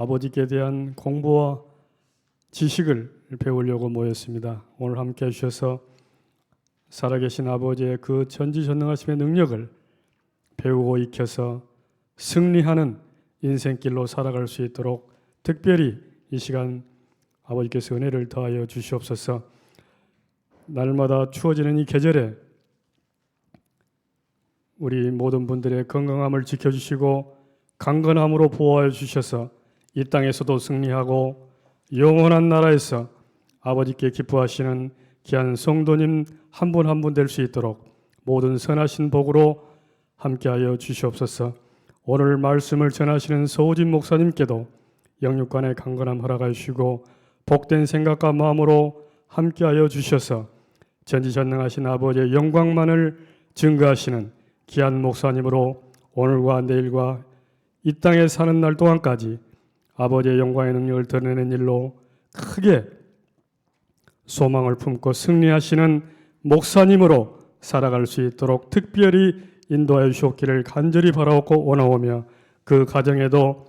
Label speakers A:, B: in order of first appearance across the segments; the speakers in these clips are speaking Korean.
A: 아버지께 대한 공부와 지식을 배우려고 모였습니다. 오늘 함께 해주셔서 살아계신 아버지의 그 전지전능하심의 능력을 배우고 익혀서 승리하는 인생길로 살아갈 수 있도록 특별히 이 시간 아버지께서 은혜를 더하여 주시옵소서. 날마다 추워지는 이 계절에 우리 모든 분들의 건강함을 지켜주시고 강건함으로 보호하여 주셔서 이 땅에서도 승리하고 영원한 나라에서 아버지께 기뻐하시는 귀한 성도님 한 분 한 분 될 수 있도록 모든 선하신 복으로 함께하여 주시옵소서. 오늘 말씀을 전하시는 서우진 목사님께도 영육간의 강건함 허락하여 주시고 복된 생각과 마음으로 함께하여 주셔서 전지전능하신 아버지의 영광만을 증거하시는 귀한 목사님으로 오늘과 내일과 이 땅에 사는 날 동안까지 아버지의 영광의 능력을 드러내는 일로 크게 소망을 품고 승리하시는 목사님으로 살아갈 수 있도록 특별히 인도하여 주시옵기를 간절히 바라옵고 원하오며 그 가정에도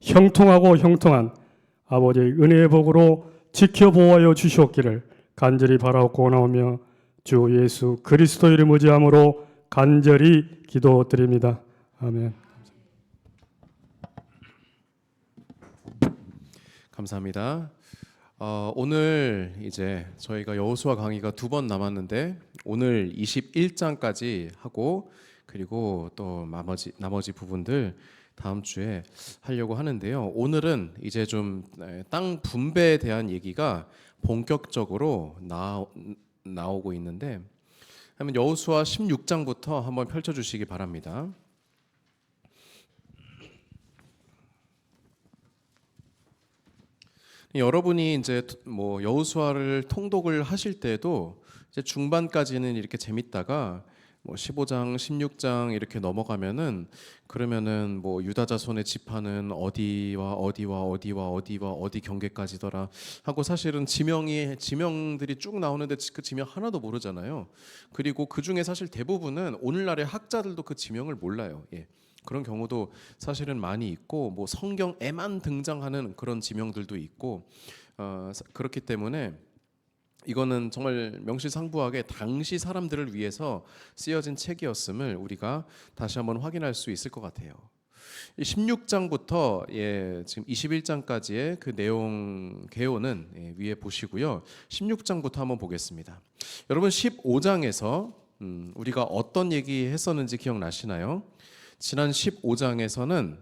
A: 형통하고 형통한 아버지의 은혜의 복으로 지켜보호하여 주시옵기를 간절히 바라옵고 원하오며 주 예수 그리스도 이름 의지함으로 간절히 기도드립니다. 아멘.
B: 감사합니다. 오늘 이제 저희가 여호수아 강의가 2번 남았는데 오늘 21장까지 하고 그리고 또 나머지 부분들 다음 주에 하려고 하는데요. 오늘은 이제 좀 땅 분배에 대한 얘기가 본격적으로 나오고 있는데 한번 여호수아 16장부터 한번 펼쳐 주시기 바랍니다. 여러분이 이제 뭐 여호수아를 통독을 하실 때도 이제 중반까지는 이렇게 재밌다가 뭐 15장, 16장 이렇게 넘어가면은 그러면은 뭐 유다 자손의 지파는 어디와 어디와 어디와 어디와 어디 경계까지더라 하고 사실은 지명들이 쭉 나오는데 그 지명 하나도 모르잖아요. 그리고 그 중에 사실 대부분은 오늘날의 학자들도 그 지명을 몰라요. 예. 그런 경우도 사실은 많이 있고 뭐 성경에만 등장하는 그런 지명들도 있고 그렇기 때문에 이거는 정말 명실상부하게 당시 사람들을 위해서 쓰여진 책이었음을 우리가 다시 한번 확인할 수 있을 것 같아요. 16장부터 지금 21장까지의 그 내용 개요는 위에 보시고요. 16장부터 한번 보겠습니다. 여러분 15장에서 우리가 어떤 얘기 했었는지 기억나시나요? 지난 15장에서는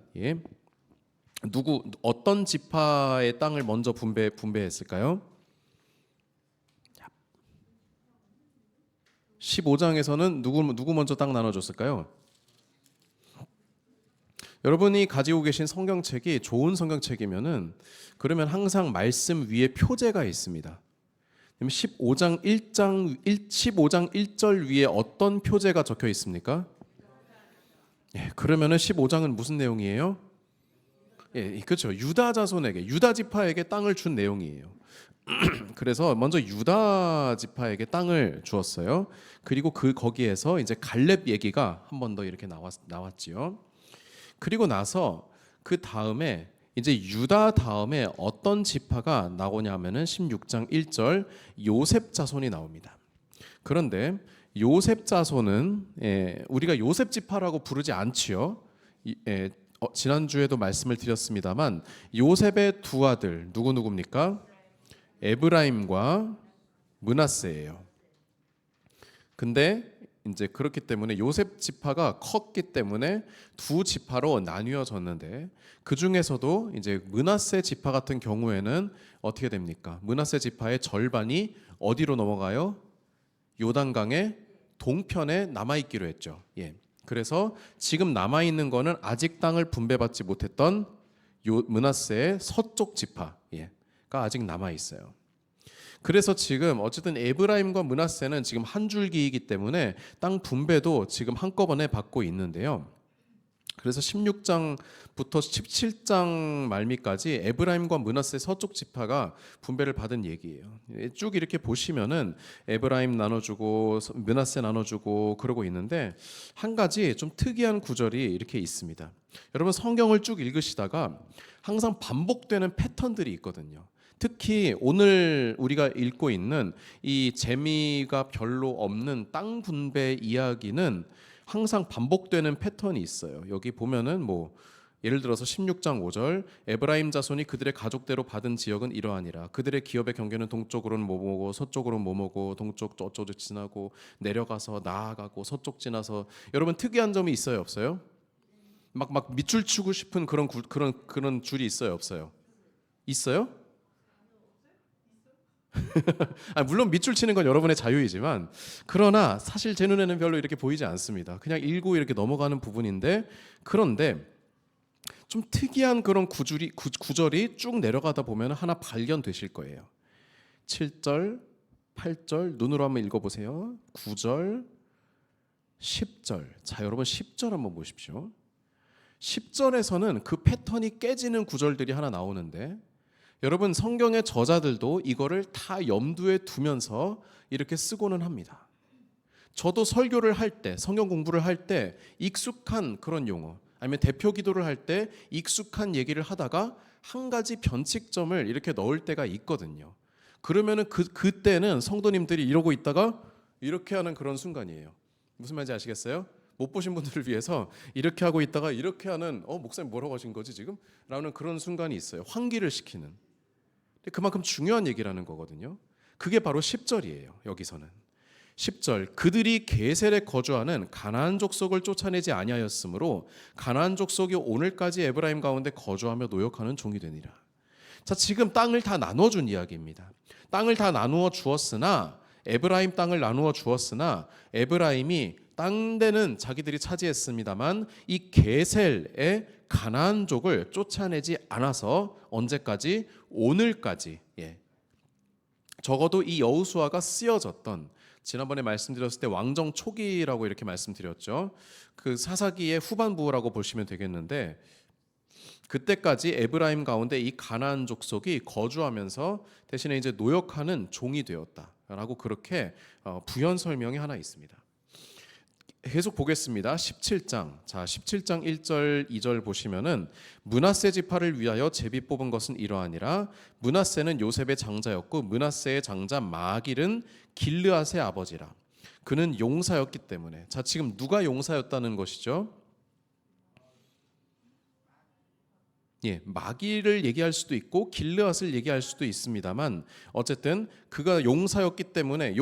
B: 어떤 지파의 땅을 먼저 분배했을까요? 15장에서는 누구 먼저 땅 나눠줬을까요? 여러분이 가지고 계신 성경책이 좋은 성경책이면은 그러면 항상 말씀 위에 표제가 있습니다. 15장 1절 위에 어떤 표제가 적혀 있습니까? 그러면은 15장은 무슨 내용이에요? 그렇죠. 유다 자손에게, 유다 지파에게 땅을 준 내용이에요. 그래서 먼저 유다 지파에게 땅을 주었어요. 그리고 거기에서 이제 갈렙 얘기가 한 번 더 이렇게 나왔지요. 그리고 나서 그 다음에 이제 유다 다음에 어떤 지파가 나오냐면은 16장 1절 요셉 자손이 나옵니다. 그런데 요셉 자손은 우리가 요셉 지파라고 부르지 않지요. 지난주에도 말씀을 드렸습니다만 요셉의 두 아들 누구입니까? 에브라임과 므낫세예요. 근데 이제 그렇기 때문에 요셉 지파가 컸기 때문에 두 지파로 나뉘어졌는데 그 중에서도 이제 므낫세 지파 같은 경우에는 어떻게 됩니까? 므낫세 지파의 절반이 어디로 넘어가요? 요단강의 동편에 남아있기로 했죠. 그래서 지금 남아있는 거는 아직 땅을 분배받지 못했던 므낫세의 서쪽 지파가 아직 남아있어요. 그래서 지금 어쨌든 에브라임과 므낫세는 지금 한 줄기이기 때문에 땅 분배도 지금 한꺼번에 받고 있는데요. 그래서 16장부터 17장 말미까지 에브라임과 므낫세 서쪽 지파가 분배를 받은 얘기예요. 쭉 이렇게 보시면은 에브라임 나눠주고 므낫세 나눠주고 그러고 있는데 한 가지 좀 특이한 구절이 이렇게 있습니다. 여러분 성경을 쭉 읽으시다가 항상 반복되는 패턴들이 있거든요. 특히 오늘 우리가 읽고 있는 이 재미가 별로 없는 땅 분배 이야기는 항상 반복되는 패턴이 있어요. 여기 보면은 뭐 예를 들어서 16장 5절 에브라임 자손이 그들의 가족대로 받은 지역은 이러하니라. 그들의 기업의 경계는 동쪽으로는 뭐뭐고 서쪽으로는 뭐뭐고 동쪽 저쪽 지나고 내려가서 나아가고 서쪽 지나서. 여러분 특이한 점이 있어요, 없어요? 막 밑줄 치고 싶은 그런 줄이 있어요, 없어요? 있어요? 물론 밑줄 치는 건 여러분의 자유이지만 그러나 사실 제 눈에는 별로 이렇게 보이지 않습니다. 그냥 읽고 이렇게 넘어가는 부분인데 그런데 좀 특이한 그런 구절이 쭉 내려가다 보면 하나 발견되실 거예요. 7절, 8절 눈으로 한번 읽어보세요. 9절, 10절. 자, 여러분 10절 한번 보십시오. 10절에서는 그 패턴이 깨지는 구절들이 하나 나오는데 여러분 성경의 저자들도 이거를 다 염두에 두면서 이렇게 쓰고는 합니다. 저도 설교를 할 때, 성경 공부를 할 때 익숙한 그런 용어, 아니면 대표 기도를 할 때 익숙한 얘기를 하다가 한 가지 변칙점을 이렇게 넣을 때가 있거든요. 그러면은 그때는 성도님들이 이러고 있다가 이렇게 하는 그런 순간이에요. 무슨 말인지 아시겠어요? 못 보신 분들을 위해서 이렇게 하고 있다가 이렇게 하는 목사님 뭐라고 하신 거지 지금? 라는 그런 순간이 있어요. 환기를 시키는. 그만큼 중요한 얘기라는 거거든요. 그게 바로 10절이에요. 여기서는 10절 그들이 게셀에 거주하는 가나안 족속을 쫓아내지 아니하였으므로 가나안 족속이 오늘까지 에브라임 가운데 거주하며 노역하는 종이 되니라. 자, 지금 땅을 다 나눠준 이야기입니다. 땅을 다 나누어 주었으나 에브라임 땅을 나누어 주었으나 에브라임이 땅 되는 자기들이 차지했습니다만 이 게셀의 가나안족을 쫓아내지 않아서 언제까지? 오늘까지. 적어도 이 여호수아가 쓰여졌던 지난번에 말씀드렸을 때 왕정 초기라고 이렇게 말씀드렸죠. 그 사사기의 후반부라고 보시면 되겠는데 그때까지 에브라임 가운데 이 가나안 족속이 거주하면서 대신에 이제 노역하는 종이 되었다라고 그렇게 부연 설명이 하나 있습니다. 계속 보겠습니다. 17장. 자, 17장 1절 2절 보시면은 므낫세 지파를 위하여 제비 뽑은 것은 이러하니라. 므낫세는 요셉의 장자였고 므낫세의 장자 마길은 길르앗의 아버지라. 그는 용사였기 때문에. 자, 지금 누가 용사였다는 것이죠? 마길을 얘기할 수도 있고 길르앗을 얘기할 수도 있습니다만 어쨌든 그가 용사였기 때문에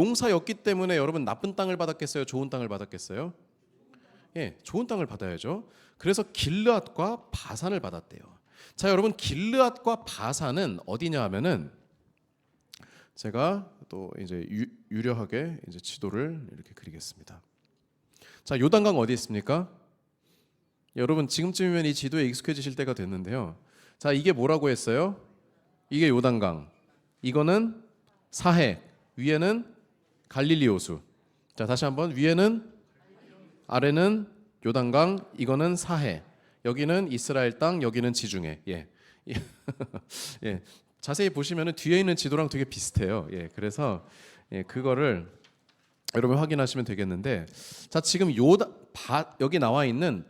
B: 여러분 나쁜 땅을 받았겠어요? 좋은 땅을 받았겠어요? 좋은 땅을 받아야죠. 그래서 길르앗과 바산을 받았대요. 자, 여러분 길르앗과 바산은 어디냐 하면은 제가 또 이제 유려하게 이제 지도를 이렇게 그리겠습니다. 자, 요단강 어디 있습니까? 여러분 지금쯤이면 이 지도에 익숙해지실 때가 됐는데요. 자, 이게 뭐라고 했어요? 이게 요단강. 이거는 사해. 위에는 갈릴리 호수. 자, 다시 한번 위에는 아래는 요단강. 이거는 사해. 여기는 이스라엘 땅. 여기는 지중해. 자세히 보시면은 뒤에 있는 지도랑 되게 비슷해요. 그래서 그거를 여러분 확인하시면 되겠는데, 자, 지금 여기 나와 있는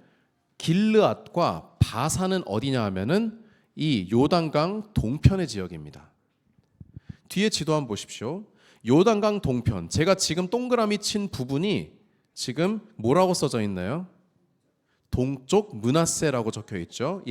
B: 길르앗과 바산은 어디냐 하면은 이 요단강 동편의 지역입니다. 뒤에 지도 한번 보십시오. 요단강 동편. 제가 지금 동그라미 친 부분이 지금 뭐라고 써져 있나요? 동쪽 므낫세라고 적혀 있죠.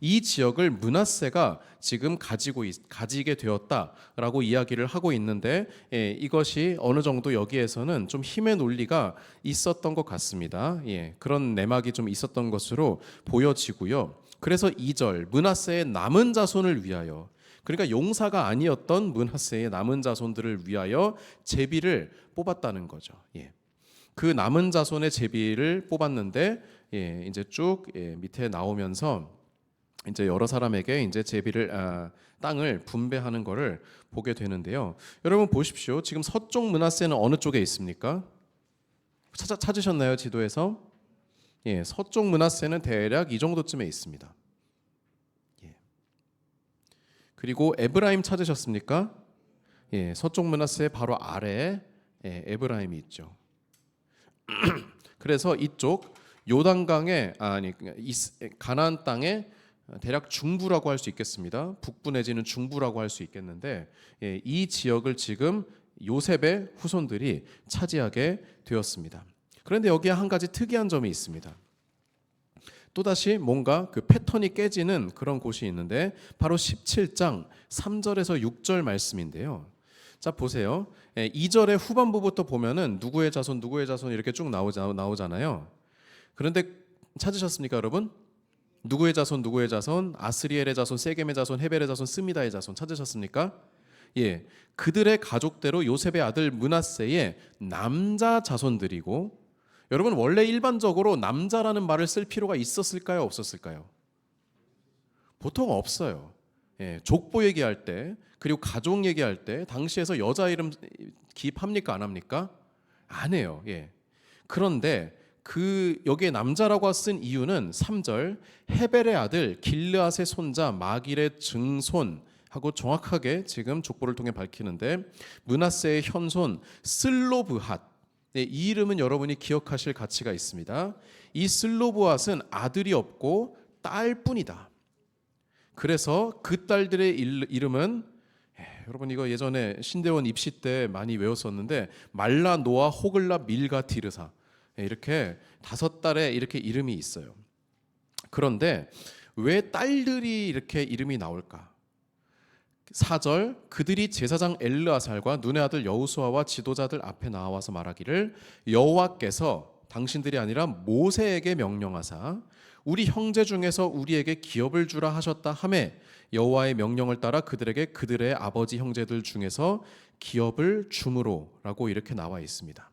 B: 이 지역을 므낫세가 지금 가지게 되었다라고 이야기를 하고 있는데 이것이 어느 정도 여기에서는 좀 힘의 논리가 있었던 것 같습니다. 그런 내막이 좀 있었던 것으로 보여지고요. 그래서 2절 므낫세의 남은 자손을 위하여, 그러니까 용사가 아니었던 므낫세의 남은 자손들을 위하여 제비를 뽑았다는 거죠. 그 남은 자손의 제비를 뽑았는데 이제 쭉 밑에 나오면서 이제 여러 사람에게 이제 땅을 분배하는 것을 보게 되는데요. 여러분 보십시오. 지금 서쪽 므낫세는 어느 쪽에 있습니까? 찾으셨나요, 지도에서? 예, 서쪽 므낫세는 대략 이 정도쯤에 있습니다. 예. 그리고 에브라임 찾으셨습니까? 예, 서쪽 므낫세 바로 아래에 에브라임이 있죠. 그래서 이쪽 요단강의 가나안 땅의 대략 중부라고 할 수 있겠습니다. 북부 내지는 중부라고 할 수 있겠는데 이 지역을 지금 요셉의 후손들이 차지하게 되었습니다. 그런데 여기에 한 가지 특이한 점이 있습니다. 또다시 뭔가 그 패턴이 깨지는 그런 곳이 있는데 바로 17장 3절에서 6절 말씀인데요. 자 보세요. 2절의 후반부부터 보면은 누구의 자손 이렇게 쭉 나오잖아요. 그런데 찾으셨습니까, 여러분? 누구의 자손 아스리엘의 자손, 세겜의 자손, 헤벨의 자손, 스미다의 자손 찾으셨습니까? 예, 그들의 가족대로 요셉의 아들 므낫세의 남자 자손들이고, 여러분 원래 일반적으로 남자라는 말을 쓸 필요가 있었을까요, 없었을까요? 보통 없어요. 예, 족보 얘기할 때 그리고 가족 얘기할 때 당시에서 여자 이름 기입합니까, 안 합니까? 안 해요. 예. 그런데 여기에 남자라고 쓴 이유는 3절 헤벨의 아들 길르앗의 손자 마길의 증손 하고 정확하게 지금 족보를 통해 밝히는데 므낫세의 현손 슬로브핫, 이 이름은 여러분이 기억하실 가치가 있습니다. 이 슬로브핫은 아들이 없고 딸뿐이다. 그래서 그 딸들의 이름은 여러분 이거 예전에 신대원 입시 때 많이 외웠었는데 말라, 노아, 호글라, 밀가, 디르사 이렇게 5딸의 이렇게 이름이 있어요. 그런데 왜 딸들이 이렇게 이름이 나올까? 4절 그들이 제사장 엘르아살과 눈의 아들 여호수아와 지도자들 앞에 나와서 말하기를 여호와께서 당신들이 아니라 모세에게 명령하사 우리 형제 중에서 우리에게 기업을 주라 하셨다 하매 여호와의 명령을 따라 그들에게 그들의 아버지 형제들 중에서 기업을 주므로라고 이렇게 나와 있습니다.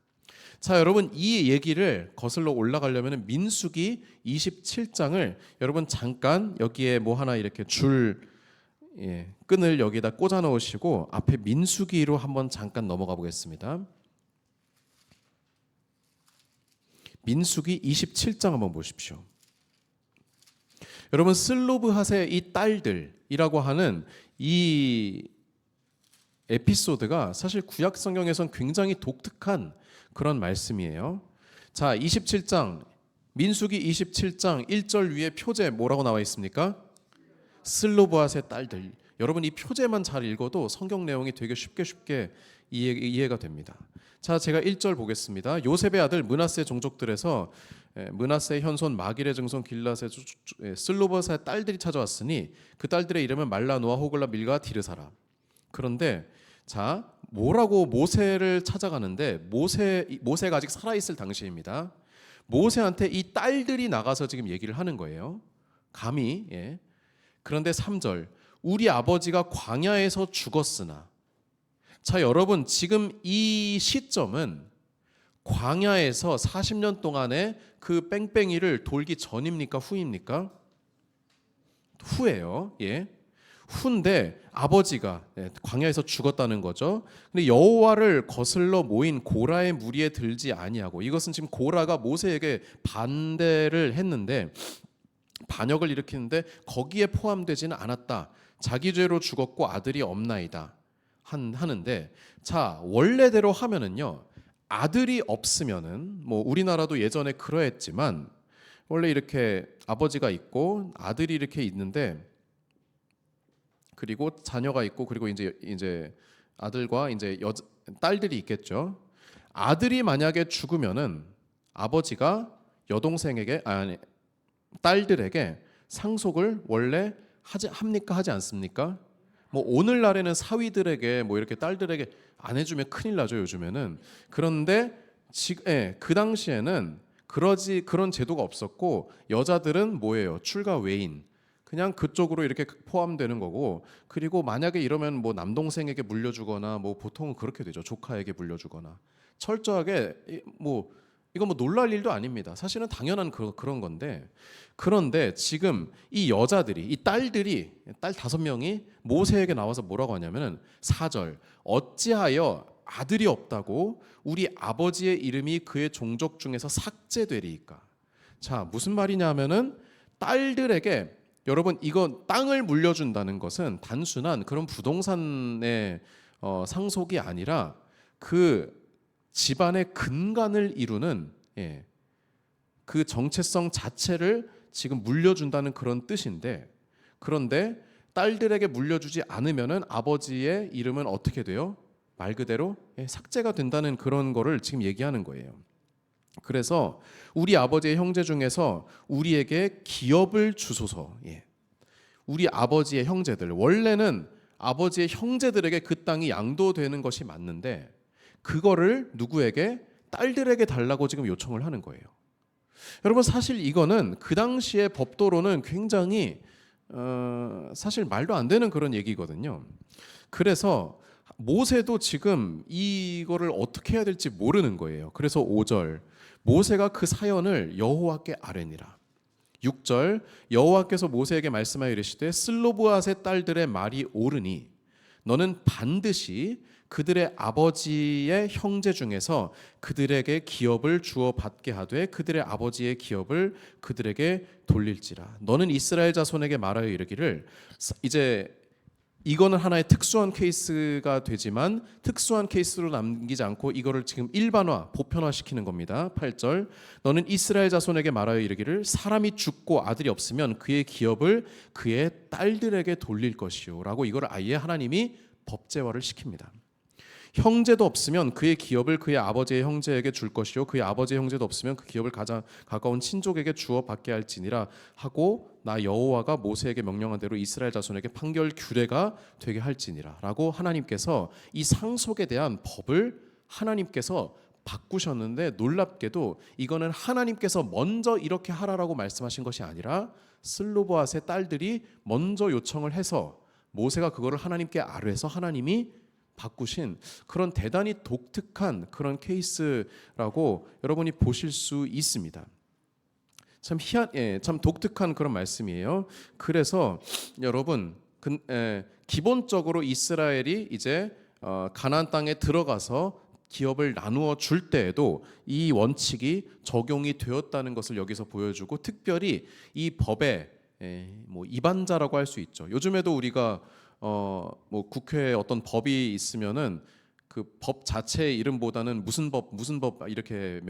B: 자, 여러분 이 얘기를 거슬러 올라가려면 민수기 27장을 여러분 잠깐 여기에 뭐 하나 이렇게 끈을 여기다 꽂아 놓으시고 앞에 민수기로 한번 잠깐 넘어가 보겠습니다. 민수기 27장 한번 보십시오. 여러분 슬로브핫의 이 딸들이라고 하는 이 에피소드가 사실 구약 성경에선 굉장히 독특한 그런 말씀이에요. 자, 27장 민수기 27장 1절 위에 표제 뭐라고 나와 있습니까? 슬로브핫의 딸들. 여러분 이 표제만 잘 읽어도 성경 내용이 되게 쉽게 이해가 됩니다. 자, 제가 1절 보겠습니다. 요셉의 아들 므낫세 종족들에서 므낫세의 현손 마길의 증손 길르앗의 슬로브핫의 딸들이 찾아왔으니 그 딸들의 이름은 말라, 노아, 호글라, 밀가, 디르사라. 그런데 자, 뭐라고 모세를 찾아가는데 모세가 아직 살아있을 당시입니다. 모세한테 이 딸들이 나가서 지금 얘기를 하는 거예요. 감히. 그런데 3절 우리 아버지가 광야에서 죽었으나. 자, 여러분 지금 이 시점은 광야에서 40년 동안의 그 뺑뺑이를 돌기 전입니까, 후입니까? 후예요. 후인데 아버지가 광야에서 죽었다는 거죠. 근데 여호와를 거슬러 모인 고라의 무리에 들지 아니하고, 이것은 지금 고라가 모세에게 반대를 했는데 반역을 일으키는데 거기에 포함되지는 않았다. 자기 죄로 죽었고 아들이 없나이다 하는데, 자 원래대로 하면은요 아들이 없으면은 뭐 우리나라도 예전에 그러했지만 원래 이렇게 아버지가 있고 아들이 이렇게 있는데 그리고 자녀가 있고 그리고 이제 아들과 이제 딸들이 있겠죠. 아들이 만약에 죽으면은 아버지가 여동생에게 딸들에게 상속을 원래 합니까, 하지 않습니까? 뭐 오늘날에는 사위들에게 뭐 이렇게 딸들에게 안 해주면 큰일 나죠, 요즘에는. 그런데 그 당시에는 그런 제도가 없었고 여자들은 뭐예요? 출가 외인. 그냥 그쪽으로 이렇게 포함되는 거고, 그리고 만약에 이러면 뭐 남동생에게 물려주거나 뭐 보통은 그렇게 되죠. 조카에게 물려주거나. 철저하게 이건 뭐 놀랄 일도 아닙니다. 사실은 당연한 그런 건데, 그런데 지금 이 여자들이, 이 딸들이, 딸 5명이 모세에게 나와서 뭐라고 하냐면은 4절 어찌하여 아들이 없다고 우리 아버지의 이름이 그의 종족 중에서 삭제되리이까. 자, 무슨 말이냐면은 딸들에게 여러분 이거 땅을 물려준다는 것은 단순한 그런 부동산의 상속이 아니라 그 집안의 근간을 이루는 그 정체성 자체를 지금 물려준다는 그런 뜻인데, 그런데 딸들에게 물려주지 않으면은 아버지의 이름은 어떻게 돼요? 말 그대로 삭제가 된다는 그런 거를 지금 얘기하는 거예요. 그래서 우리 아버지의 형제 중에서 우리에게 기업을 주소서. 우리 아버지의 형제들, 원래는 아버지의 형제들에게 그 땅이 양도되는 것이 맞는데 그거를 누구에게? 딸들에게 달라고 지금 요청을 하는 거예요. 여러분 사실 이거는 그 당시의 법도로는 굉장히 사실 말도 안 되는 그런 얘기거든요. 그래서 모세도 지금 이거를 어떻게 해야 될지 모르는 거예요. 그래서 5절 모세가 그 사연을 여호와께 아뢰니라. 6절 여호와께서 모세에게 말씀하여 이르시되 슬로브앗의 딸들의 말이 옳으니 너는 반드시 그들의 아버지의 형제 중에서 그들에게 기업을 주어 받게 하되 그들의 아버지의 기업을 그들에게 돌릴지라. 너는 이스라엘 자손에게 말하여 이르기를, 이제 이거는 하나의 특수한 케이스가 되지만 특수한 케이스로 남기지 않고 이거를 지금 일반화, 보편화시키는 겁니다. 8절 너는 이스라엘 자손에게 말하여 이르기를 사람이 죽고 아들이 없으면 그의 기업을 그의 딸들에게 돌릴 것이요 라고 이걸 아예 하나님이 법제화를 시킵니다. 형제도 없으면 그의 기업을 그의 아버지의 형제에게 줄 것이요 그의 아버지의 형제도 없으면 그 기업을 가장 가까운 친족에게 주어 받게 할지니라 하고 나 여호와가 모세에게 명령한 대로 이스라엘 자손에게 판결 규례가 되게 할지니라 라고 하나님께서 이 상속에 대한 법을 하나님께서 바꾸셨는데, 놀랍게도 이거는 하나님께서 먼저 이렇게 하라라고 말씀하신 것이 아니라 슬로보앗의 딸들이 먼저 요청을 해서 모세가 그거를 하나님께 아뢰서 하나님이 바꾸신 그런 대단히 독특한 그런 케이스라고 여러분이 보실 수 있습니다. 참 독특한 그런 말씀이에요. 그래서 여러분 기본적으로 이스라엘이 이제 가나안 땅에 들어가서 기업을 나누어 줄 때에도 이 원칙이 적용이 되었다는 것을 여기서 보여주고, 특별히 이 법의 뭐 이반자라고 할 수 있죠. 요즘에도 우리가 뭐 국회에 어떤 법이 있으면은 그 법 자체의 이름보다는 무슨 법 이렇게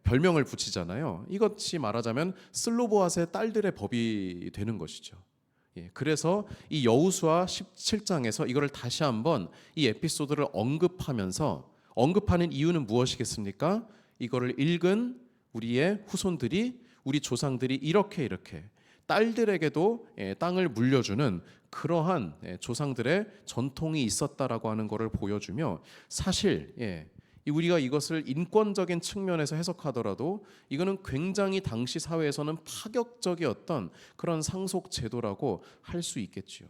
B: 별명을 붙이잖아요. 이것이 말하자면 슬로보앗의 딸들의 법이 되는 것이죠. 그래서 이 여호수아 17장에서 이거를 다시 한번 이 에피소드를 언급하는 이유는 무엇이겠습니까? 이거를 읽은 우리의 후손들이, 우리 조상들이 이렇게 딸들에게도 땅을 물려주는 그러한 조상들의 전통이 있었다라고 하는 것을 보여주며, 사실 우리가 이것을 인권적인 측면에서 해석하더라도 이거는 굉장히 당시 사회에서는 파격적이었던 그런 상속 제도라고 할 수 있겠지요.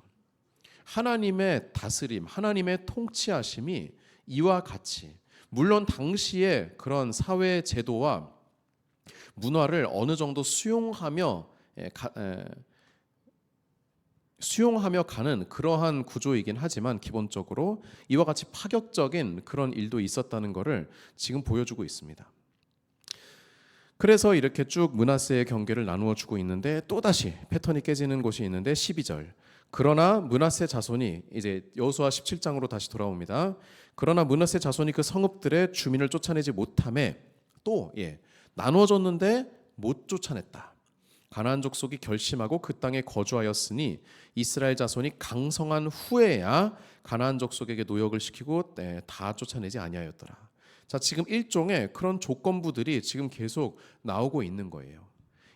B: 하나님의 다스림, 하나님의 통치하심이 이와 같이, 물론 당시의 그런 사회 제도와 문화를 어느 정도 수용하며 가는 그러한 구조이긴 하지만 기본적으로 이와 같이 파격적인 그런 일도 있었다는 것을 지금 보여주고 있습니다. 그래서 이렇게 쭉 므낫세의 경계를 나누어 주고 있는데, 또다시 패턴이 깨지는 곳이 있는데 12절 그러나 므낫세 자손이, 이제 여호수아 17장으로 다시 돌아옵니다. 그러나 므낫세 자손이 그 성읍들의 주민을 쫓아내지 못하매 또 나누어졌는데 못 쫓아냈다. 가나안 족속이 결심하고 그 땅에 거주하였으니 이스라엘 자손이 강성한 후에야 가나안 족속에게 노역을 시키고 다 쫓아내지 아니하였더라. 자, 지금 일종의 그런 조건부들이 지금 계속 나오고 있는 거예요.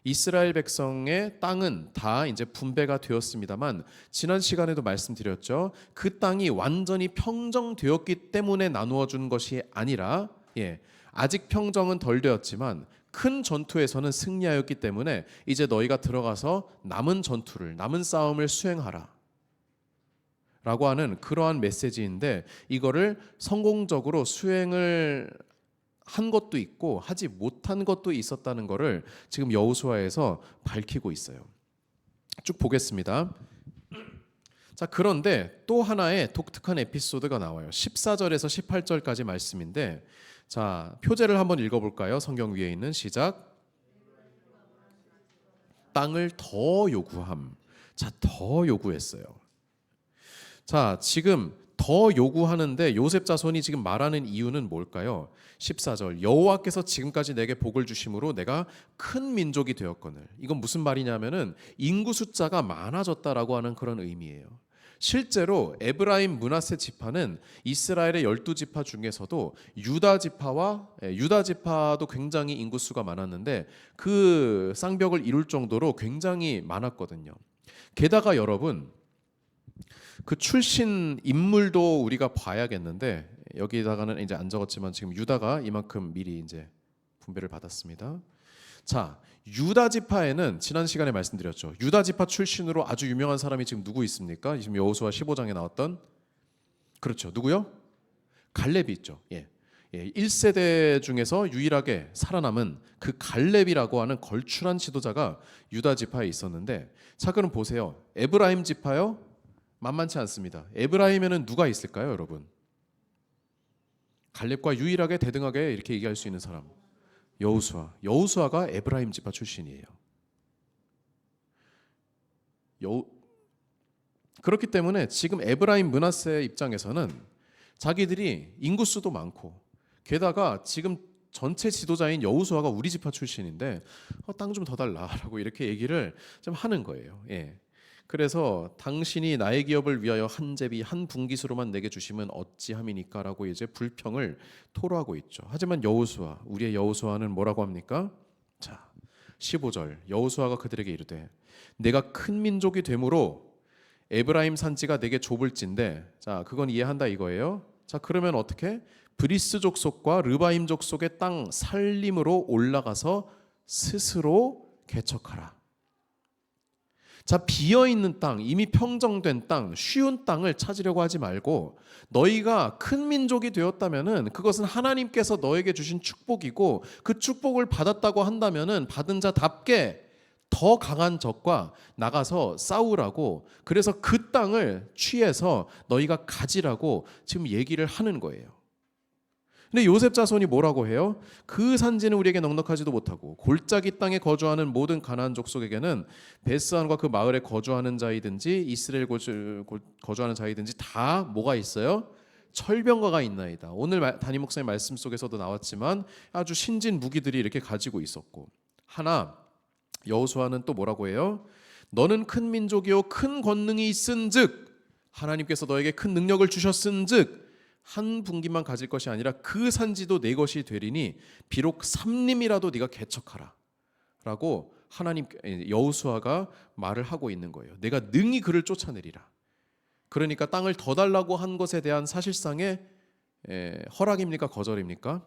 B: 이스라엘 백성의 땅은 다 이제 분배가 되었습니다만, 지난 시간에도 말씀드렸죠. 그 땅이 완전히 평정되었기 때문에 나누어 준 것이 아니라, 아직 평정은 덜 되었지만 큰 전투에서는 승리하였기 때문에 이제 너희가 들어가서 남은 싸움을 수행하라 라고 하는 그러한 메시지인데, 이거를 성공적으로 수행을 한 것도 있고 하지 못한 것도 있었다는 것을 지금 여호수아에서 밝히고 있어요. 쭉 보겠습니다. 자, 그런데 또 하나의 독특한 에피소드가 나와요. 14절에서 18절까지 말씀인데, 자, 표제를 한번 읽어볼까요? 성경 위에 있는, 시작. 땅을 더 요구함. 자, 더 요구했어요. 자, 지금 더 요구하는데 요셉 자손이 지금 말하는 이유는 뭘까요? 14절 여호와께서 지금까지 내게 복을 주심으로 내가 큰 민족이 되었거늘. 이건 무슨 말이냐면은 인구 숫자가 많아졌다라고 하는 그런 의미예요. 실제로 에브라임 므낫세 지파는 이스라엘의 12지파 중에서도 유다 지파도 굉장히 인구수가 많았는데 그 쌍벽을 이룰 정도로 굉장히 많았거든요. 게다가 여러분 그 출신 인물도 우리가 봐야겠는데 여기다가는 이제 안 적었지만 지금 유다가 이만큼 미리 이제 분배를 받았습니다. 자, 유다 지파에는 지난 시간에 말씀드렸죠. 유다 지파 출신으로 아주 유명한 사람이 지금 누구 있습니까? 지금 여호수아 15장에 나왔던 그렇죠. 누구요? 갈렙이 있죠. 예. 1세대 중에서 유일하게 살아남은 그 갈렙이라고 하는 걸출한 지도자가 유다 지파에 있었는데 자, 그럼 보세요. 에브라임 지파요? 만만치 않습니다. 에브라임에는 누가 있을까요, 여러분? 갈렙과 유일하게 대등하게 이렇게 얘기할 수 있는 사람. 여호수아가 에브라임 지파 출신이에요. 그렇기 때문에 지금 에브라임 므낫세 입장에서는 자기들이 인구수도 많고 게다가 지금 전체 지도자인 여호수아가 우리 지파 출신인데 땅 좀 더 달라라고 이렇게 얘기를 좀 하는 거예요. 예. 그래서 당신이 나의 기업을 위하여 한 제비 한 분깃으로만 내게 주시면 어찌함이니까라고 이제 불평을 토로하고 있죠. 하지만 우리의 여호수아는 뭐라고 합니까? 자, 15절 여호수아가 그들에게 이르되 내가 큰 민족이 되므로 에브라임 산지가 내게 좁을진데 자, 그건 이해한다 이거예요. 자, 그러면 어떻게? 브리스 족속과 르바임 족속의 땅 살림으로 올라가서 스스로 개척하라. 자, 비어있는 땅, 이미 평정된 땅, 쉬운 땅을 찾으려고 하지 말고 너희가 큰 민족이 되었다면은 그것은 하나님께서 너에게 주신 축복이고 그 축복을 받았다고 한다면은 받은 자답게 더 강한 적과 나가서 싸우라고 그래서 그 땅을 취해서 너희가 가지라고 지금 얘기를 하는 거예요. 근데 요셉 자손이 뭐라고 해요? 그 산지는 우리에게 넉넉하지도 못하고 골짜기 땅에 거주하는 모든 가나안 족속에게는 베스안과 그 마을에 거주하는 자이든지 이스라엘 거주하는 자이든지 다 뭐가 있어요? 철병거가 있나이다. 오늘 담임 목사님 말씀 속에서도 나왔지만 아주 신진 무기들이 이렇게 가지고 있었고 하나 여호수아는 또 뭐라고 해요? 너는 큰 민족이요 큰 권능이 있은즉 하나님께서 너에게 큰 능력을 주셨은즉 한 분기만 가질 것이 아니라 그 산지도 내 것이 되리니 비록 삼림이라도 네가 개척하라 라고 하나님 여호수아가 말을 하고 있는 거예요. 내가 능히 그를 쫓아내리라. 그러니까 땅을 더 달라고 한 것에 대한 사실상의 허락입니까 거절입니까?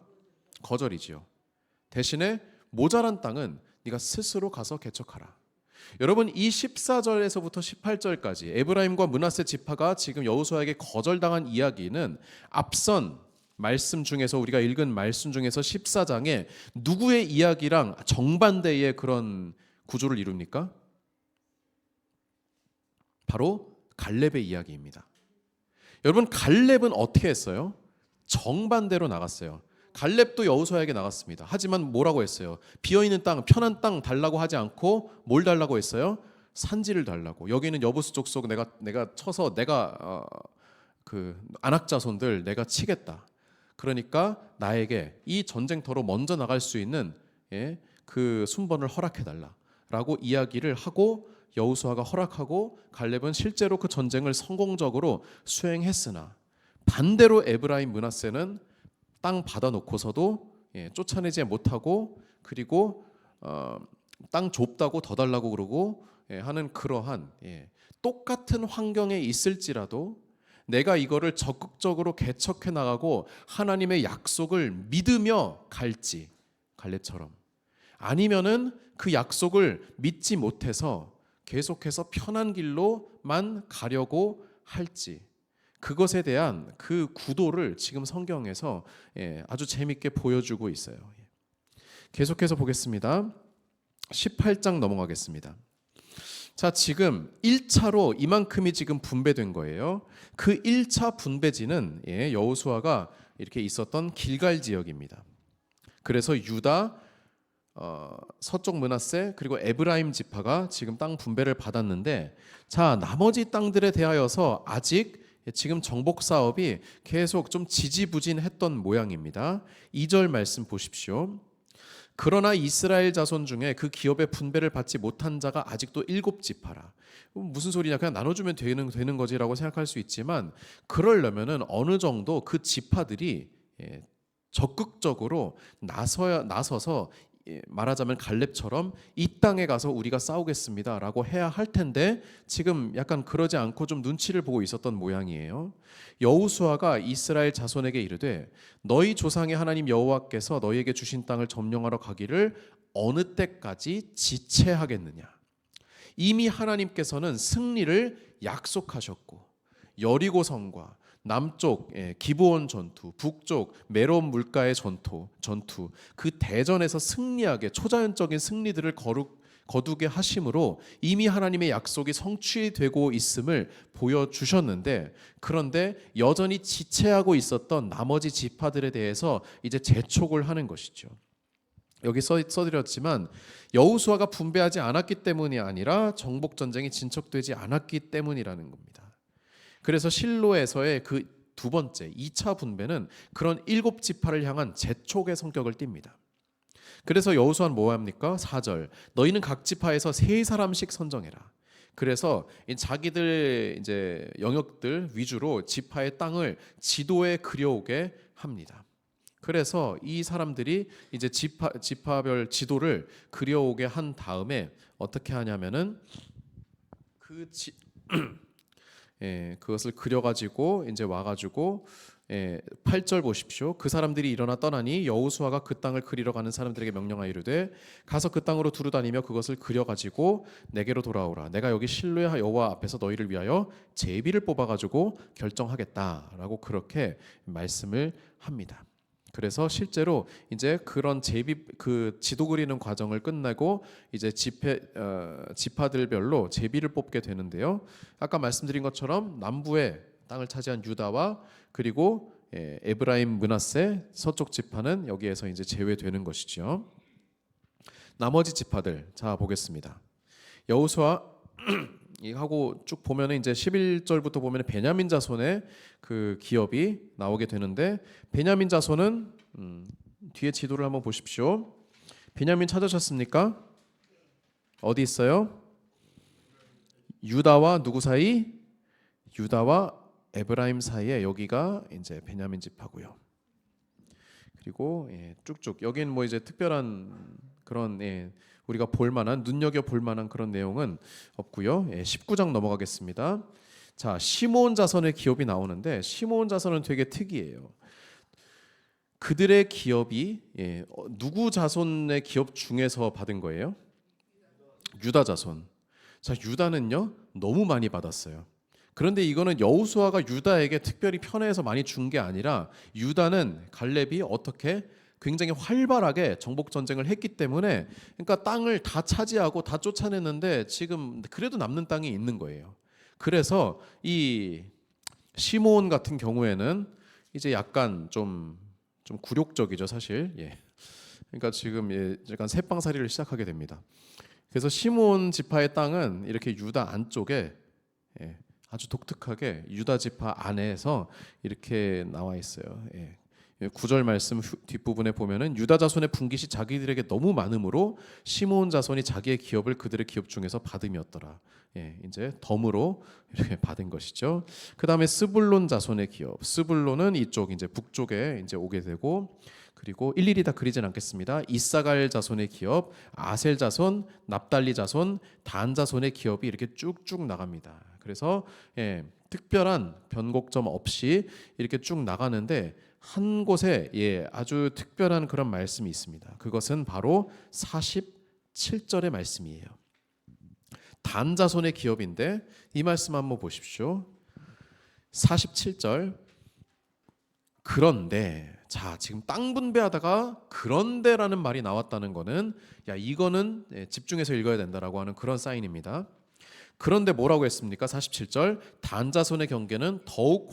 B: 거절이지요. 대신에 모자란 땅은 네가 스스로 가서 개척하라. 여러분 이 14절에서부터 18절까지 에브라임과 므낫세 지파가 지금 여호수아에게 거절당한 이야기는 앞선 말씀 중에서 우리가 읽은 말씀 중에서 14장에 누구의 이야기랑 정반대의 그런 구조를 이룹니까? 바로 갈렙의 이야기입니다. 여러분 갈렙은 어떻게 했어요? 정반대로 나갔어요. 갈렙도 여호수아에게 나갔습니다. 하지만 뭐라고 했어요? 비어있는 땅, 편한 땅 달라고 하지 않고 뭘 달라고 했어요? 산지를 달라고. 여기는 여부수 족속 내가 쳐서 그 안악 자손들 내가 치겠다. 그러니까 나에게 이 전쟁터로 먼저 나갈 수 있는 그 순번을 허락해 달라라고 이야기를 하고 여호수아가 허락하고 갈렙은 실제로 그 전쟁을 성공적으로 수행했으나 반대로 에브라임 므낫세는 땅 받아놓고서도 쫓아내지 못하고 그리고 땅 좁다고 더 달라고 그러고 하는 그러한 똑같은 환경에 있을지라도 내가 이거를 적극적으로 개척해 나가고 하나님의 약속을 믿으며 갈지 갈렙처럼 아니면은 그 약속을 믿지 못해서 계속해서 편한 길로만 가려고 할지 그것에 대한 그 구도를 지금 성경에서 아주 재밌게 보여주고 있어요. 계속해서 보겠습니다. 18장 넘어가겠습니다. 자, 지금 1차로 이만큼이 지금 분배된 거예요. 그 1차 분배지는 여호수아가 이렇게 있었던 길갈 지역입니다. 그래서 유다, 서쪽 므낫세 그리고 에브라임 지파가 지금 땅 분배를 받았는데, 자 나머지 땅들에 대하여서 아직 지금 정복 사업이 계속 좀 지지부진했던 모양입니다. 2절 말씀 보십시오. 그러나 이스라엘 자손 중에 그 기업의 분배를 받지 못한 자가 아직도 7지파라. 무슨 소리냐, 그냥 나눠주면 되는 거지라고 생각할 수 있지만, 그러려면은 어느 정도 그 지파들이 적극적으로 나서서 말하자면 갈렙처럼 이 땅에 가서 우리가 싸우겠습니다라고 해야 할 텐데, 지금 약간 그러지 않고 좀 눈치를 보고 있었던 모양이에요. 여호수아가 이스라엘 자손에게 이르되 너희 조상의 하나님 여호와께서 너희에게 주신 땅을 점령하러 가기를 어느 때까지 지체하겠느냐. 이미 하나님께서는 승리를 약속하셨고, 여리고성과 남쪽 기브온 전투, 북쪽 메론 물가의 전투 그 대전에서 승리하게 초자연적인 승리들을 거두게 하심으로 이미 하나님의 약속이 성취되고 있음을 보여주셨는데, 그런데 여전히 지체하고 있었던 나머지 지파들에 대해서 이제 재촉을 하는 것이죠. 여기 써드렸지만 여호수아가 분배하지 않았기 때문이 아니라 정복 전쟁이 진척되지 않았기 때문이라는 겁니다. 그래서 실로에서의 그 두 번째 2차 분배는 그런 7지파를 향한 재촉의 성격을 띱니다. 그래서 여호수아는 뭐 합니까? 4절 너희는 각 지파에서 3사람씩 선정해라. 그래서 자기들 이제 영역들 위주로 지파의 땅을 지도에 그려오게 합니다. 그래서 이 사람들이 이제 지파별 지도를 그려오게 한 다음에 어떻게 하냐면은 그것을 그려가지고 이제 와가지고 8절 보십시오. 그 사람들이 일어나 떠나니 여호수아가 그 땅을 그리러 가는 사람들에게 명령하여 이르되 가서 그 땅으로 두루 다니며 그것을 그려가지고 내게로 돌아오라. 내가 여기 실로의 여호와 앞에서 너희를 위하여 제비를 뽑아가지고 결정하겠다라고 그렇게 말씀을 합니다. 그래서 실제로 이제 그런 그 지도 그리는 과정을 끝내고 이제 지파들별로 제비를 뽑게 되는데요. 아까 말씀드린 것처럼 남부의 땅을 차지한 유다와 그리고 에브라임 므낫세 서쪽 지파는 여기에서 이제 제외되는 것이죠. 나머지 지파들 자 보겠습니다. 여호수아 하고 쭉 보면은 이제 11절부터 보면은 베냐민 자손의 그 기업이 나오게 되는데, 베냐민 자손은 뒤에 지도를 한번 보십시오. 베냐민 찾으셨습니까? 어디 있어요? 유다와 누구 사이? 유다와 에브라임 사이에 여기가 이제 베냐민 지파고요. 그리고 쭉쭉 여기는 뭐 이제 특별한 그런 우리가 볼만한 눈여겨 볼만한 그런 내용은 없고요. 19장 넘어가겠습니다. 자, 시므온 자손의 기업이 나오는데 시므온 자손은 되게 특이해요. 그들의 기업이 누구 자손의 기업 중에서 받은 거예요? 유다 자손. 자, 유다는요 너무 많이 받았어요. 그런데 이거는 여호수아가 유다에게 특별히 편해서 많이 준 게 아니라 유다는 갈렙이 어떻게 굉장히 활발하게 정복 전쟁을 했기 때문에, 그러니까 땅을 다 차지하고 다 쫓아냈는데 지금 그래도 남는 땅이 있는 거예요. 그래서 이 시므온 같은 경우에는 이제 약간 좀 굴욕적이죠 사실. 그러니까 지금 약간 새빵살이를 시작하게 됩니다. 그래서 시므온 지파의 땅은 이렇게 유다 안쪽에 아주 독특하게 유다 지파 안에서 이렇게 나와 있어요. 9절 말씀 뒷부분에 보면은 유다 자손의 분깃이 자기들에게 너무 많으므로 시므온 자손이 자기의 기업을 그들의 기업 중에서 받음이었더라. 이제 덤으로 이렇게 받은 것이죠. 그 다음에 스불론 자손의 기업. 스불론은 이쪽 이제 북쪽에 이제 오게 되고, 그리고 일일이 다 그리진 않겠습니다. 이사갈 자손의 기업, 아셀 자손, 납달리 자손, 단 자손의 기업이 이렇게 쭉쭉 나갑니다. 그래서 특별한 변곡점 없이 이렇게 쭉 나가는데, 한 곳에 아주 특별한 그런 말씀이 있습니다. 그것은 바로 47절의 말씀이에요. 단 자손의 기업인데 이 말씀 한번 보십시오. 47절. 그런데 자, 지금 땅 분배하다가 그런데라는 말이 나왔다는 거는 이거는 집중해서 읽어야 된다라고 하는 그런 사인입니다. 그런데 뭐라고 했습니까? 47절. 단 자손의 경계는 더욱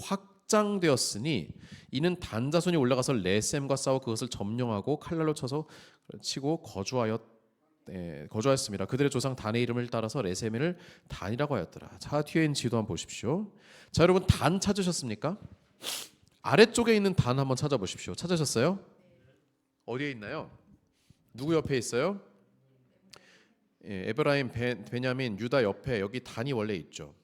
B: 확장되었으니 이는 단 자손이 올라가서 레셈과 싸워 그것을 점령하고 칼날로 치고 거주하였습니다. 그들의 조상 단의 이름을 따라서 레셈을 단이라고 하였더라. 자, 뒤에 있는 지도 한번 보십시오. 자, 여러분 단 찾으셨습니까? 아래쪽에 있는 단 한번 찾아보십시오. 찾으셨어요? 어디에 있나요? 누구 옆에 있어요? 에브라임, 베냐민, 유다 옆에 여기 단이 원래 있죠.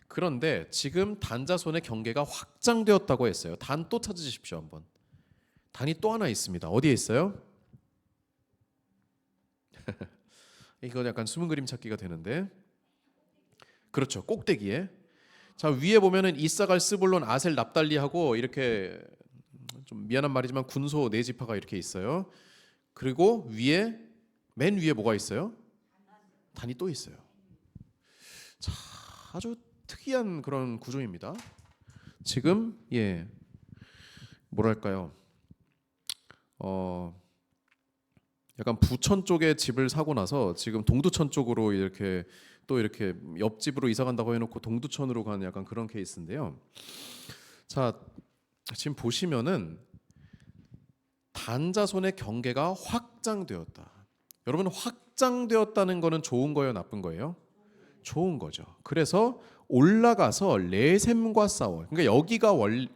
B: 그런데 지금 단 자손의 경계가 확장되었다고 했어요. 단 또 찾으십시오 한번. 단이 또 하나 있습니다. 어디에 있어요? 이건 약간 숨은 그림 찾기가 되는데, 그렇죠, 꼭대기에. 자, 위에 보면은 이사갈, 스불론, 아셀, 납달리하고 이렇게 좀 미안한 말이지만 군소 네 지파가 이렇게 있어요. 그리고 맨 위에 뭐가 있어요? 단이 또 있어요. 자, 아주 특이한 그런 구조입니다. 지금 뭐랄까요? 약간 부천 쪽에 집을 사고 나서 지금 동두천 쪽으로 이렇게 옆집으로 이사 간다고 해놓고 동두천으로 가는 약간 그런 케이스인데요. 자, 지금 보시면은 단 자손의 경계가 확장되었다. 여러분, 확장되었다는 거는 좋은 거예요, 나쁜 거예요? 좋은 거죠. 그래서 올라가서 레셈과 싸워. 그러니까 여기가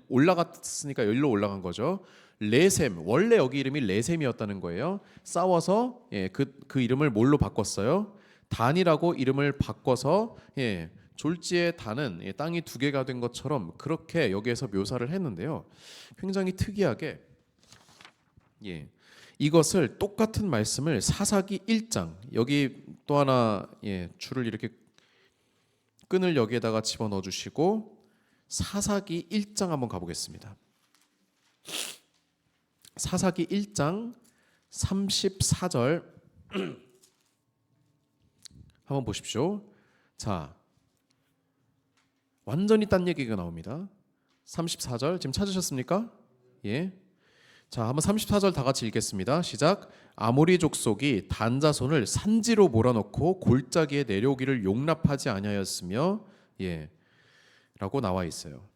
B: 올라갔으니까 여기로 올라간 거죠. 레셈, 원래 여기 이름이 레셈이었다는 거예요. 싸워서 그 이름을 뭘로 바꿨어요? 단이라고 이름을 바꿔서 졸지의 단은 땅이 두 개가 된 것처럼 그렇게 여기에서 묘사를 했는데요. 굉장히 특이하게 이것을 똑같은 말씀을 사사기 1장, 여기 또 하나 줄을 이렇게 끈을 여기에다가 집어넣어 주시고 사사기 1장 한번 가보겠습니다. 사사기 1장 34절 한번 보십시오. 자, 완전히 딴 얘기가 나옵니다. 34절 지금 찾으셨습니까? 예. 자, 한번 34절 다 같이 읽겠습니다. 시작. 아모리 족속이 단 자손을 산지로 몰아넣고 골짜기에 내려오기를 용납하지 아니하였으며 라고 나와 있어요.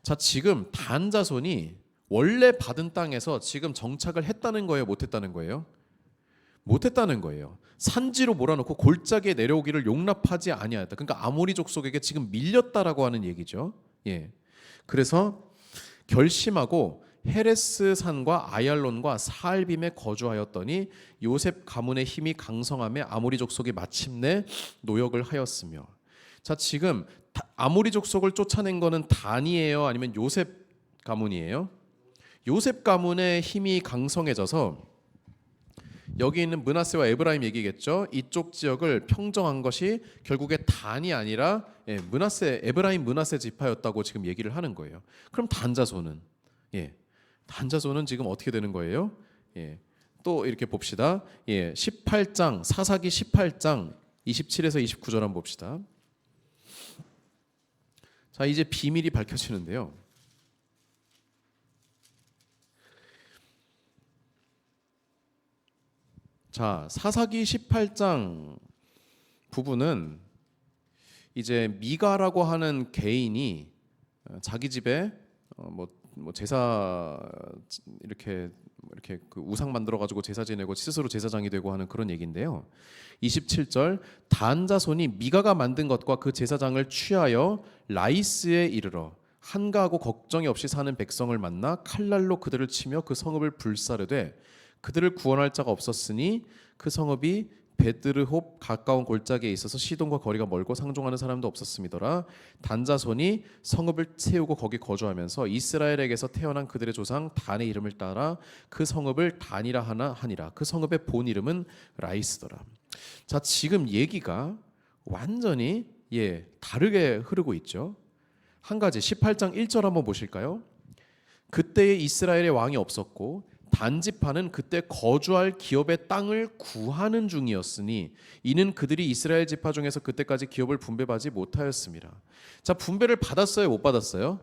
B: 자, 지금 단 자손이 원래 받은 땅에서 지금 정착을 했다는 거예요, 못했다는 거예요? 못했다는 거예요. 산지로 몰아넣고 골짜기에 내려오기를 용납하지 아니하였다. 그러니까 아모리 족속에게 지금 밀렸다라고 하는 얘기죠. 그래서 결심하고 헤레스 산과 아얄론과 사알빔에 거주하였더니 요셉 가문의 힘이 강성함에 아모리 족속이 마침내 노역을 하였으며. 자, 지금 아모리 족속을 쫓아낸 거는 단이에요, 아니면 요셉 가문이에요? 요셉 가문의 힘이 강성해져서 여기 있는 므낫세와 에브라임 얘기겠죠. 이쪽 지역을 평정한 것이 결국에 단이 아니라 에브라임 므낫세 지파였다고 지금 얘기를 하는 거예요. 그럼 단 자손은 단자손은 지금 어떻게 되는 거예요? 또 이렇게 봅시다. 18장 사사기 18장 27에서 29절 한번 봅시다. 자, 이제 비밀이 밝혀지는데요. 자, 사사기 18장 부분은 이제 미가라고 하는 개인이 자기 집에 뭐 제사 이렇게 그 우상 만들어 가지고 제사 지내고 스스로 제사장이 되고 하는 그런 얘기인데요. 27절 단 자손이 미가가 만든 것과 그 제사장을 취하여 라이스에 이르러 한가하고 걱정이 없이 사는 백성을 만나 칼날로 그들을 치며 그 성읍을 불사르되 그들을 구원할 자가 없었으니 그 성읍이 베드르홉 가까운 골짜기에 있어서 시돈과 거리가 멀고 상종하는 사람도 없었음이더라. 단자손이 성읍을 세우고 거기 거주하면서 이스라엘에게서 태어난 그들의 조상 단의 이름을 따라 그 성읍을 단이라 하니라. 그 성읍의 본 이름은 라이스더라. 자, 지금 얘기가 완전히 다르게 흐르고 있죠. 한 가지 18장 1절 한번 보실까요? 그때에 이스라엘의 왕이 없었고 단지파는 그때 거주할 기업의 땅을 구하는 중이었으니 이는 그들이 이스라엘 지파 중에서 그때까지 기업을 분배받지 못하였습니다. 자, 분배를 받았어요, 못 받았어요?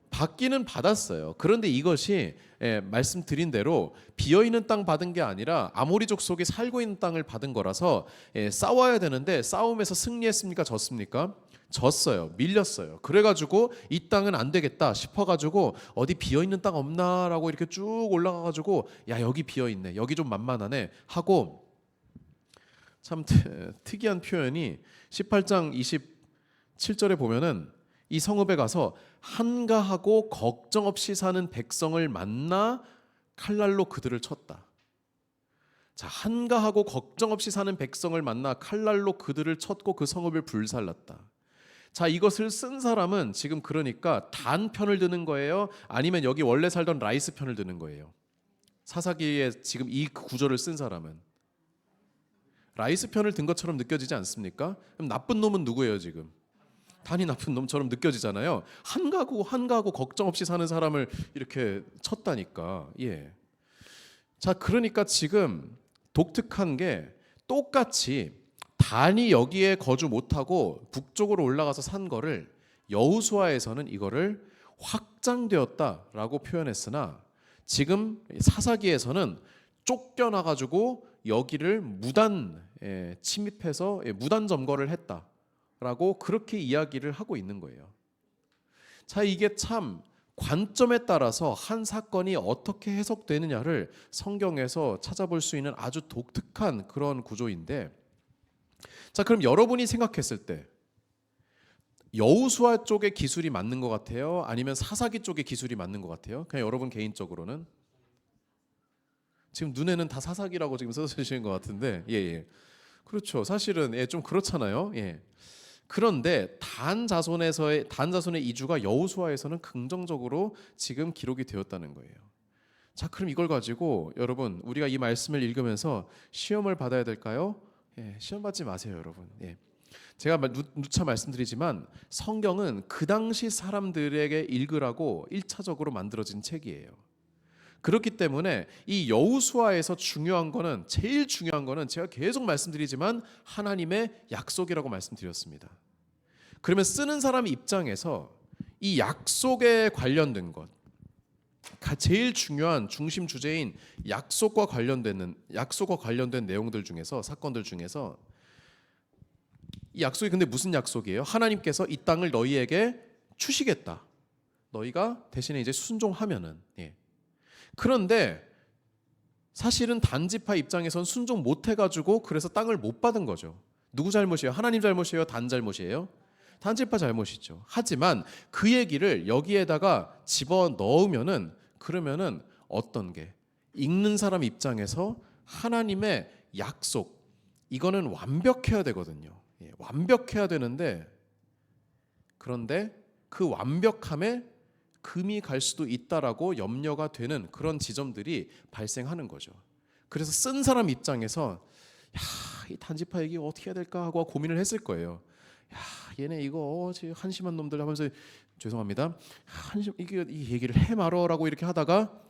B: 받기는 받았어요. 그런데 이것이 말씀드린 대로 비어있는 땅 받은 게 아니라 아모리 족속이 살고 있는 땅을 받은 거라서 싸워야 되는데 싸움에서 승리했습니까, 졌습니까? 졌어요. 밀렸어요. 그래가지고 이 땅은 안 되겠다 싶어가지고 어디 비어있는 땅 없나라고 이렇게 쭉 올라가가지고 야 여기 비어있네. 여기 좀 만만하네 하고 참 특이한 표현이 18장 27절에 보면은 이 성읍에 가서 한가하고 걱정 없이 사는 백성을 만나 칼날로 그들을 쳤다. 자, 한가하고 걱정 없이 사는 백성을 만나 칼날로 그들을 쳤고 그 성읍을 불살랐다. 자, 이것을 쓴 사람은 지금 그러니까 단 편을 드는 거예요? 아니면 여기 원래 살던 라이스 편을 드는 거예요? 사사기에 지금 이 구절을 쓴 사람은 라이스 편을 든 것처럼 느껴지지 않습니까? 그럼 나쁜 놈은 누구예요 지금? 단이 나쁜 놈처럼 느껴지잖아요. 한가하고 걱정 없이 사는 사람을 이렇게 쳤다니까. 예. 자, 그러니까 지금 독특한 게 똑같이 단이 여기에 거주 못하고 북쪽으로 올라가서 산 거를 여호수아에서는 이거를 확장되었다라고 표현했으나 지금 사사기에서는 쫓겨나 가지고 여기를 무단 침입해서 무단 점거를 했다라고 그렇게 이야기를 하고 있는 거예요. 자, 이게 참 관점에 따라서 한 사건이 어떻게 해석되느냐를 성경에서 찾아볼 수 있는 아주 독특한 그런 구조인데, 자, 그럼 여러분이 생각했을 때 여호수아 쪽의 기술이 맞는 것 같아요? 아니면 사사기 쪽의 기술이 맞는 것 같아요? 그냥 여러분 개인적으로는 지금 눈에는 다 사사기라고 지금 써주시는 것 같은데, 예. 그렇죠. 사실은 좀 그렇잖아요. 예. 그런데 단 자손의 이주가 여호수아에서는 긍정적으로 지금 기록이 되었다는 거예요. 자, 그럼 이걸 가지고 여러분 우리가 이 말씀을 읽으면서 시험을 받아야 될까요? 예, 시험 받지 마세요, 여러분. 예. 제가 누차 말씀드리지만 성경은 그 당시 사람들에게 읽으라고 1차적으로 만들어진 책이에요. 그렇기 때문에 이 여호수아에서 제일 중요한 거는 제가 계속 말씀드리지만 하나님의 약속이라고 말씀드렸습니다. 그러면 쓰는 사람 입장에서 이 약속에 관련된 것, 제일 중요한 중심 주제인 약속과 관련된 내용들 중에서, 사건들 중에서 이 약속이 근데 무슨 약속이에요? 하나님께서 이 땅을 너희에게 주시겠다. 너희가 대신에 이제 순종하면은. 예. 그런데 사실은 단지파 입장에선 순종 못 해가지고 그래서 땅을 못 받은 거죠. 누구 잘못이에요? 하나님 잘못이에요? 단 잘못이에요? 단지파 잘못이죠. 하지만 그 얘기를 여기에다가 집어 넣으면은 그러면은 어떤 게 읽는 사람 입장에서 하나님의 약속, 이거는 완벽해야 되거든요. 예, 완벽해야 되는데, 그런데 그 완벽함에 금이 갈 수도 있다라고 염려가 되는 그런 지점들이 발생하는 거죠. 그래서 쓴 사람 입장에서 이 단지파 얘기 어떻게 해야 될까 하고 고민을 했을 거예요. 얘네 이거 한심한 놈들 하면서 죄송합니다. 이 얘기를 해 말어라고 이렇게 하다가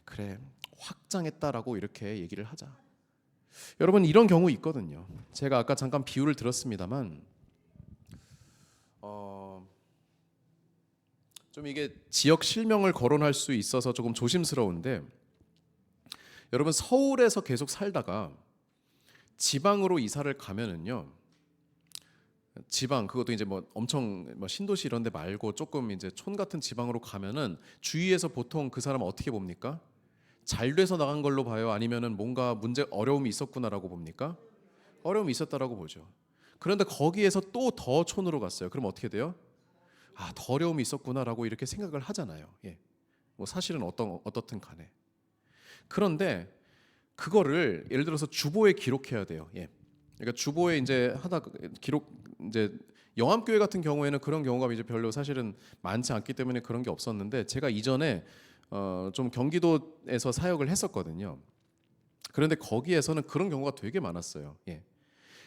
B: 그래 확장했다라고 이렇게 얘기를 하자. 여러분 이런 경우 있거든요. 제가 아까 잠깐 비유를 들었습니다만 좀 이게 지역 실명을 거론할 수 있어서 조금 조심스러운데, 여러분 서울에서 계속 살다가 지방으로 이사를 가면은요, 지방 그것도 이제 뭐 엄청 신도시 이런 데 말고 조금 이제 촌 같은 지방으로 가면은 주위에서 보통 그 사람 어떻게 봅니까? 잘 돼서 나간 걸로 봐요? 아니면은 뭔가 어려움이 있었구나라고 봅니까? 어려움이 있었다라고 보죠. 그런데 거기에서 또 더 촌으로 갔어요. 그럼 어떻게 돼요? 더 어려움이 있었구나라고 이렇게 생각을 하잖아요. 예. 뭐 사실은 어떻든 간에. 그런데 그거를 예를 들어서 주보에 기록해야 돼요. 예. 그러니까 주보에 이제 이제 영암교회 같은 경우에는 그런 경우가 이제 별로 사실은 많지 않기 때문에 그런 게 없었는데, 제가 이전에 좀 경기도에서 사역을 했었거든요. 그런데 거기에서는 그런 경우가 되게 많았어요. 예.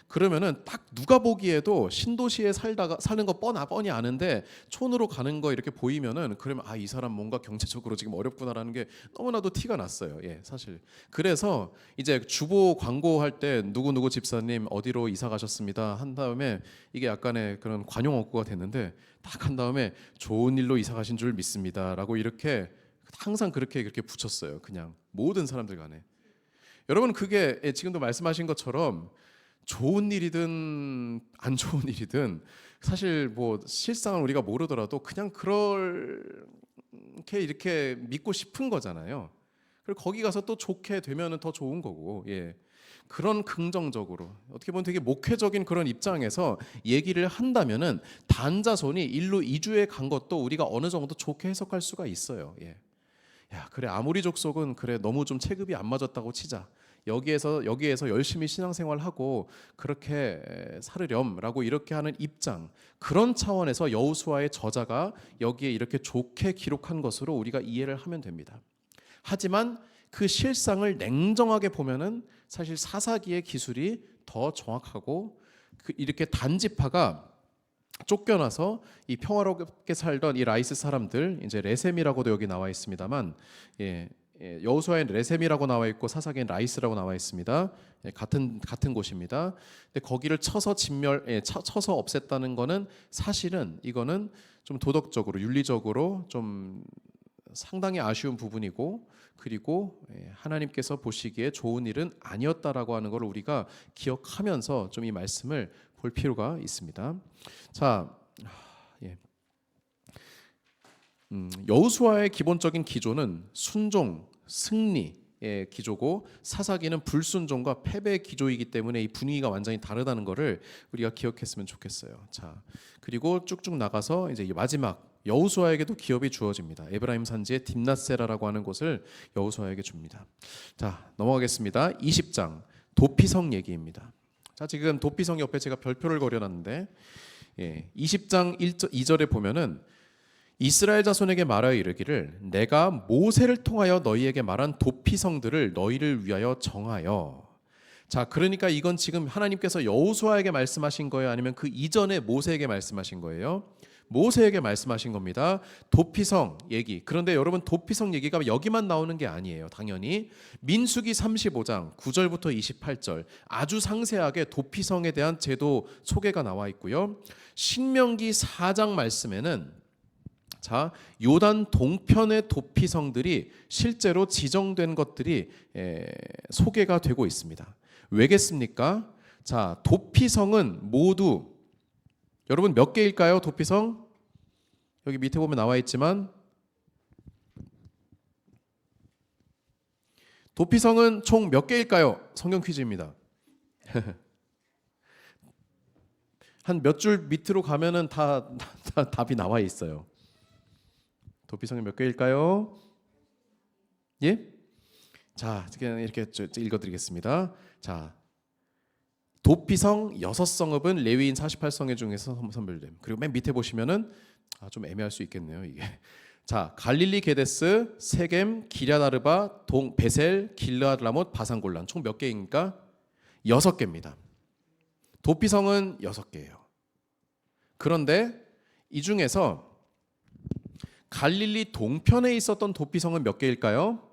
B: 그러면은 딱 누가 보기에도 신도시에 사는 거 뻔히 아는데 촌으로 가는 거 이렇게 보이면은 그러면 이 사람 뭔가 경제적으로 지금 어렵구나라는 게 너무나도 티가 났어요. 예, 사실. 그래서 이제 주보 광고할 때 누구 집사님 어디로 이사 가셨습니다 한 다음에 이게 약간의 그런 관용 어구가 됐는데, 딱 한 다음에 좋은 일로 이사 가신 줄 믿습니다라고 이렇게 항상 그렇게 붙였어요. 그냥 모든 사람들 간에. 여러분 그게 지금도 말씀하신 것처럼 좋은 일이든 안 좋은 일이든 사실 뭐 실상을 우리가 모르더라도 그냥 그렇게 이렇게 믿고 싶은 거잖아요. 그리고 거기 가서 또 좋게 되면은 더 좋은 거고, 예. 그런 긍정적으로 어떻게 보면 되게 목회적인 그런 입장에서 얘기를 한다면은 단자손이 일로 이주에 간 것도 우리가 어느 정도 좋게 해석할 수가 있어요. 예. 야, 그래 아무리 족속은 그래 너무 좀 체급이 안 맞았다고 치자. 여기에서 열심히 신앙생활하고 그렇게 살으렴라고 이렇게 하는 입장, 그런 차원에서 여호수아의 저자가 여기에 이렇게 좋게 기록한 것으로 우리가 이해를 하면 됩니다. 하지만 그 실상을 냉정하게 보면은 사실 사사기의 기술이 더 정확하고 이렇게 단지파가 쫓겨나서 이 평화롭게 살던 이 라이스 사람들, 이제 레셈이라고도 여기 나와 있습니다만, 여호수아엔 레셈이라고 나와 있고 사사기엔 라이스라고 나와 있습니다. 같은 곳입니다. 근데 거기를 쳐서 쳐서 없앴다는 거는 사실은 이거는 좀 도덕적으로 윤리적으로 좀 상당히 아쉬운 부분이고, 그리고 하나님께서 보시기에 좋은 일은 아니었다라고 하는 걸 우리가 기억하면서 좀 이 말씀을 볼 필요가 있습니다. 자, 여호수아의 기본적인 기조는 순종, 승리의 기조고 사사기는 불순종과 패배의 기조이기 때문에 이 분위기가 완전히 다르다는 것을 우리가 기억했으면 좋겠어요. 자, 그리고 쭉쭉 나가서 이제 마지막 여호수아에게도 기업이 주어집니다. 에브라임 산지의 딥낫세라라고 하는 곳을 여호수아에게 줍니다. 자, 넘어가겠습니다. 20장 도피성 얘기입니다. 자, 지금 도피성 옆에 제가 별표를 그려놨는데 20장 2절에 보면은 이스라엘 자손에게 말하여 이르기를 내가 모세를 통하여 너희에게 말한 도피성들을 너희를 위하여 정하여. 자, 그러니까 이건 지금 하나님께서 여호수아에게 말씀하신 거예요? 아니면 그 이전에 모세에게 말씀하신 거예요? 모세에게 말씀하신 겁니다. 도피성 얘기. 그런데 여러분 도피성 얘기가 여기만 나오는 게 아니에요. 당연히 민수기 35장 9절부터 28절 아주 상세하게 도피성에 대한 제도 소개가 나와 있고요. 신명기 4장 말씀에는 자, 요단 동편의 도피성들이 실제로 지정된 것들이 소개가 되고 있습니다. 왜겠습니까? 자, 도피성은 모두 여러분 몇 개일까요? 도피성? 여기 밑에 보면 나와 있지만 도피성은 총 몇 개일까요? 성경 퀴즈입니다. 한 몇 줄 밑으로 가면은 다 답이 나와 있어요. 도피성이 몇 개일까요? 예? 자, 그냥 이렇게 읽어드리겠습니다. 자, 도피성 6성읍은 레위인 48성회 중에서 선별됨. 그리고 맨 밑에 보시면은 좀 애매할 수 있겠네요, 이게. 자, 갈릴리 게데스, 세겜, 기랴다르바, 베셀, 길르앗 라못, 바산 골란. 총 몇 개입니까? 6개입니다. 도피성은 6개예요. 그런데 이 중에서 갈릴리 동편에 있었던 도피성은 몇 개일까요?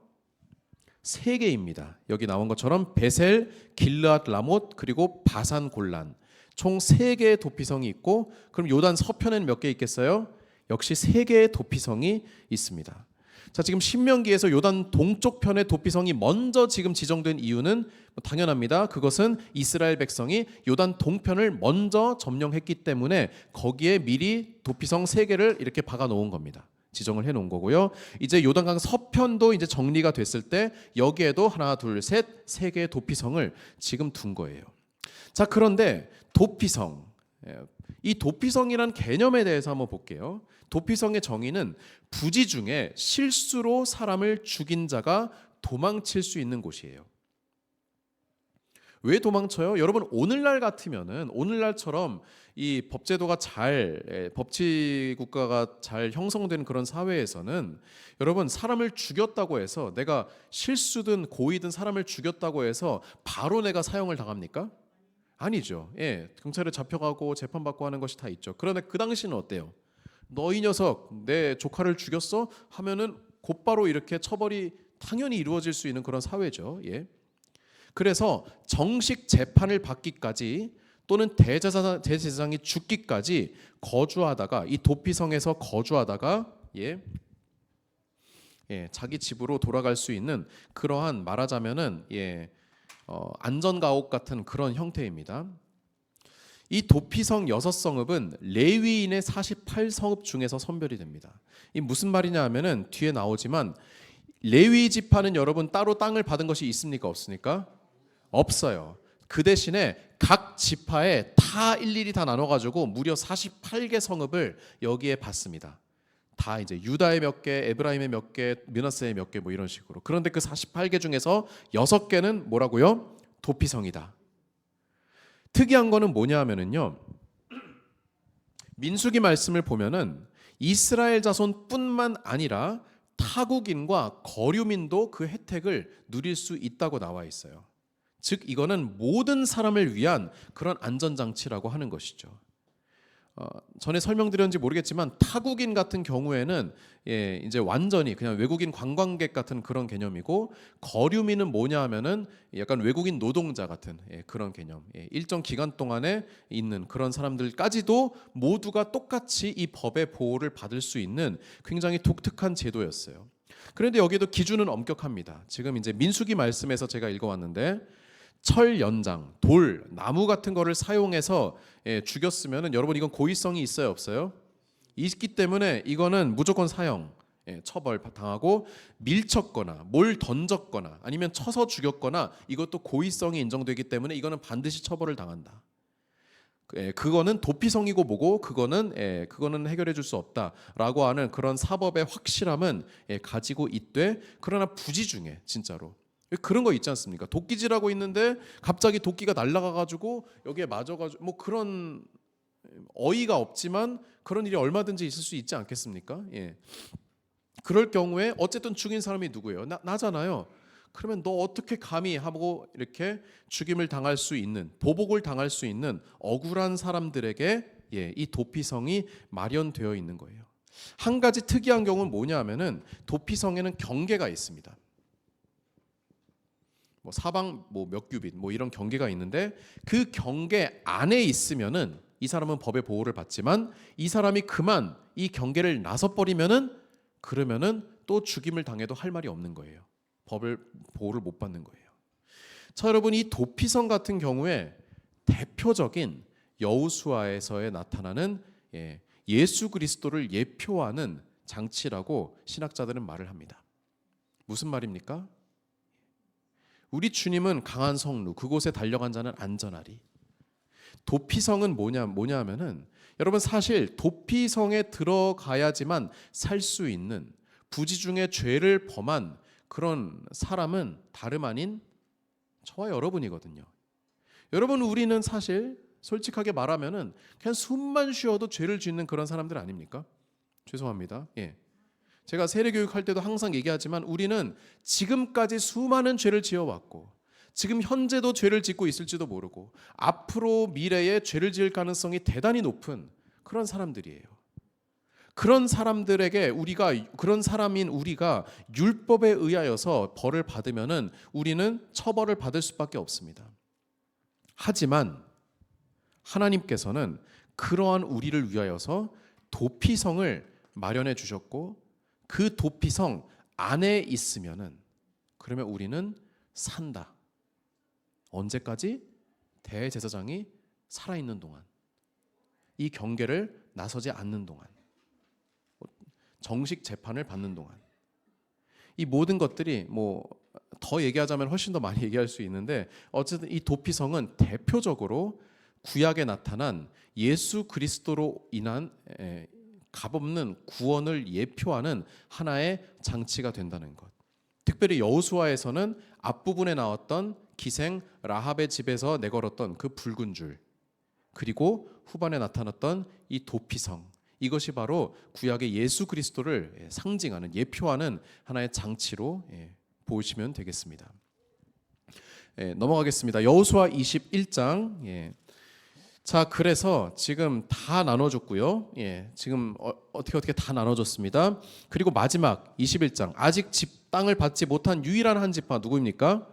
B: 3개입니다. 여기 나온 것처럼 베셀, 길르앗 라못, 그리고 바산 골란. 총 3개의 도피성이 있고, 그럼 요단 서편에는 몇 개 있겠어요? 역시 3개의 도피성이 있습니다. 자, 지금 신명기에서 요단 동쪽 편의 도피성이 먼저 지금 지정된 이유는 당연합니다. 그것은 이스라엘 백성이 요단 동편을 먼저 점령했기 때문에 거기에 미리 도피성 3개를 이렇게 박아 놓은 겁니다. 지정을 해 놓은 거고요. 이제 요단강 서편도 이제 정리가 됐을 때 여기에도 하나, 둘, 셋, 3개의 도피성을 지금 둔 거예요. 자, 그런데 도피성, 이 도피성이란 개념에 대해서 한번 볼게요. 도피성의 정의는 부지 중에 실수로 사람을 죽인 자가 도망칠 수 있는 곳이에요. 왜 도망쳐요? 여러분 오늘날 같으면은 오늘날처럼 이 법제도가 법치 국가가 잘 형성된 그런 사회에서는 여러분 사람을 죽였다고 해서 내가 실수든 고의든 사람을 죽였다고 해서 바로 내가 사형을 당합니까? 아니죠. 예, 경찰에 잡혀가고 재판받고 하는 것이 다 있죠. 그런데 그 당시는 어때요? 너 이 녀석 내 조카를 죽였어? 하면은 곧바로 이렇게 처벌이 당연히 이루어질 수 있는 그런 사회죠. 예. 그래서 정식 재판을 받기까지 또는 대제사장이 죽기까지 거주하다가 이 도피성에서 거주하다가 자기 집으로 돌아갈 수 있는 그러한 말하자면은 안전가옥 같은 그런 형태입니다. 이 도피성 6성읍은 레위인의 48성읍 중에서 선별이 됩니다. 이 무슨 말이냐 하면은 뒤에 나오지만 레위 지파는 여러분 따로 땅을 받은 것이 있습니까? 없습니까? 없어요. 그 대신에 각 지파에 다 일일이 다 나눠가지고 무려 48개 성읍을 여기에 받습니다. 다 이제 유다의 몇 개, 에브라임의 몇 개, 므낫세의 몇 개 뭐 이런 식으로. 그런데 그 48개 중에서 6개는 뭐라고요? 도피성이다. 특이한 거는 뭐냐 하면은요, 민수기 말씀을 보면은 이스라엘 자손뿐만 아니라 타국인과 거류민도 그 혜택을 누릴 수 있다고 나와 있어요. 즉 이거는 모든 사람을 위한 그런 안전장치라고 하는 것이죠. 전에 설명드렸는지 모르겠지만 타국인 같은 경우에는 이제 완전히 그냥 외국인 관광객 같은 그런 개념이고, 거류민은 뭐냐 하면은 약간 외국인 노동자 같은 그런 개념, 일정 기간 동안에 있는 그런 사람들까지도 모두가 똑같이 이 법의 보호를 받을 수 있는 굉장히 독특한 제도였어요. 그런데 여기도 기준은 엄격합니다. 지금 이제 민수기 말씀에서 제가 읽어왔는데, 철 연장, 돌, 나무 같은 거를 사용해서 죽였으면은 여러분 이건 고의성이 있어요, 없어요? 있기 때문에 이거는 무조건 사형, 처벌 당하고, 밀쳤거나 뭘 던졌거나 아니면 쳐서 죽였거나 이것도 고의성이 인정되기 때문에 이거는 반드시 처벌을 당한다. 그거는 도피성이고 뭐고 그거는 해결해 줄 수 없다라고 하는 그런 사법의 확실함은 가지고 있되, 그러나 부지 중에 진짜로 그런 거 있지 않습니까? 도끼질하고 있는데 갑자기 도끼가 날아가가지고 여기에 맞아가지고 뭐 그런 어이가 없지만 그런 일이 얼마든지 있을 수 있지 않겠습니까? 그럴 경우에 어쨌든 죽인 사람이 누구예요? 나잖아요. 그러면 너 어떻게 감히 하고 이렇게 죽임을 당할 수 있는, 보복을 당할 수 있는 억울한 사람들에게 이 도피성이 마련되어 있는 거예요. 한 가지 특이한 경우는 뭐냐 하면은 도피성에는 경계가 있습니다. 뭐 사방 뭐 몇 규빗 뭐 이런 경계가 있는데, 그 경계 안에 있으면은 이 사람은 법의 보호를 받지만 이 사람이 그만 이 경계를 나서 버리면은 그러면은 또 죽임을 당해도 할 말이 없는 거예요. 법을 보호를 못 받는 거예요. 자, 여러분 이 도피성 같은 경우에 대표적인 여호수아에서에 나타나는 예수 그리스도를 예표하는 장치라고 신학자들은 말을 합니다. 무슨 말입니까? 우리 주님은 강한 성루, 그곳에 달려간 자는 안전하리. 도피성은 뭐냐 하면은 여러분 사실 도피성에 들어가야지만 살 수 있는, 부지 중에 죄를 범한 그런 사람은 다름 아닌 저와 여러분이거든요. 여러분 우리는 사실 솔직하게 말하면은 그냥 숨만 쉬어도 죄를 짓는 그런 사람들 아닙니까? 죄송합니다. 제가 세례교육 할 때도 항상 얘기하지만 우리는 지금까지 수많은 죄를 지어왔고, 지금 현재도 죄를 짓고 있을지도 모르고, 앞으로 미래에 죄를 지을 가능성이 대단히 높은 그런 사람들이에요. 그런 사람들에게 그런 사람인 우리가 율법에 의하여서 벌을 받으면은 우리는 처벌을 받을 수밖에 없습니다. 하지만 하나님께서는 그러한 우리를 위하여서 도피성을 마련해 주셨고, 그 도피성 안에 있으면은 그러면 우리는 산다. 언제까지? 대제사장이 살아있는 동안, 이 경계를 나서지 않는 동안, 정식 재판을 받는 동안. 이 모든 것들이 뭐 더 얘기하자면 훨씬 더 많이 얘기할 수 있는데, 어쨌든 이 도피성은 대표적으로 구약에 나타난 예수 그리스도로 인한 값없는 구원을 예표하는 하나의 장치가 된다는 것. 특별히 여호수아에서는 앞부분에 나왔던 기생 라합의 집에서 내걸었던 그 붉은 줄, 그리고 후반에 나타났던 이 도피성, 이것이 바로 구약의 예수 그리스도를 상징하는, 예표하는 하나의 장치로 보시면 되겠습니다. 넘어가겠습니다. 여호수아 21장. 자, 그래서 지금 다 나눠줬고요. 지금 어떻게 다 나눠줬습니다. 그리고 마지막 21장, 아직 땅을 받지 못한 유일한 한 지파 누구입니까?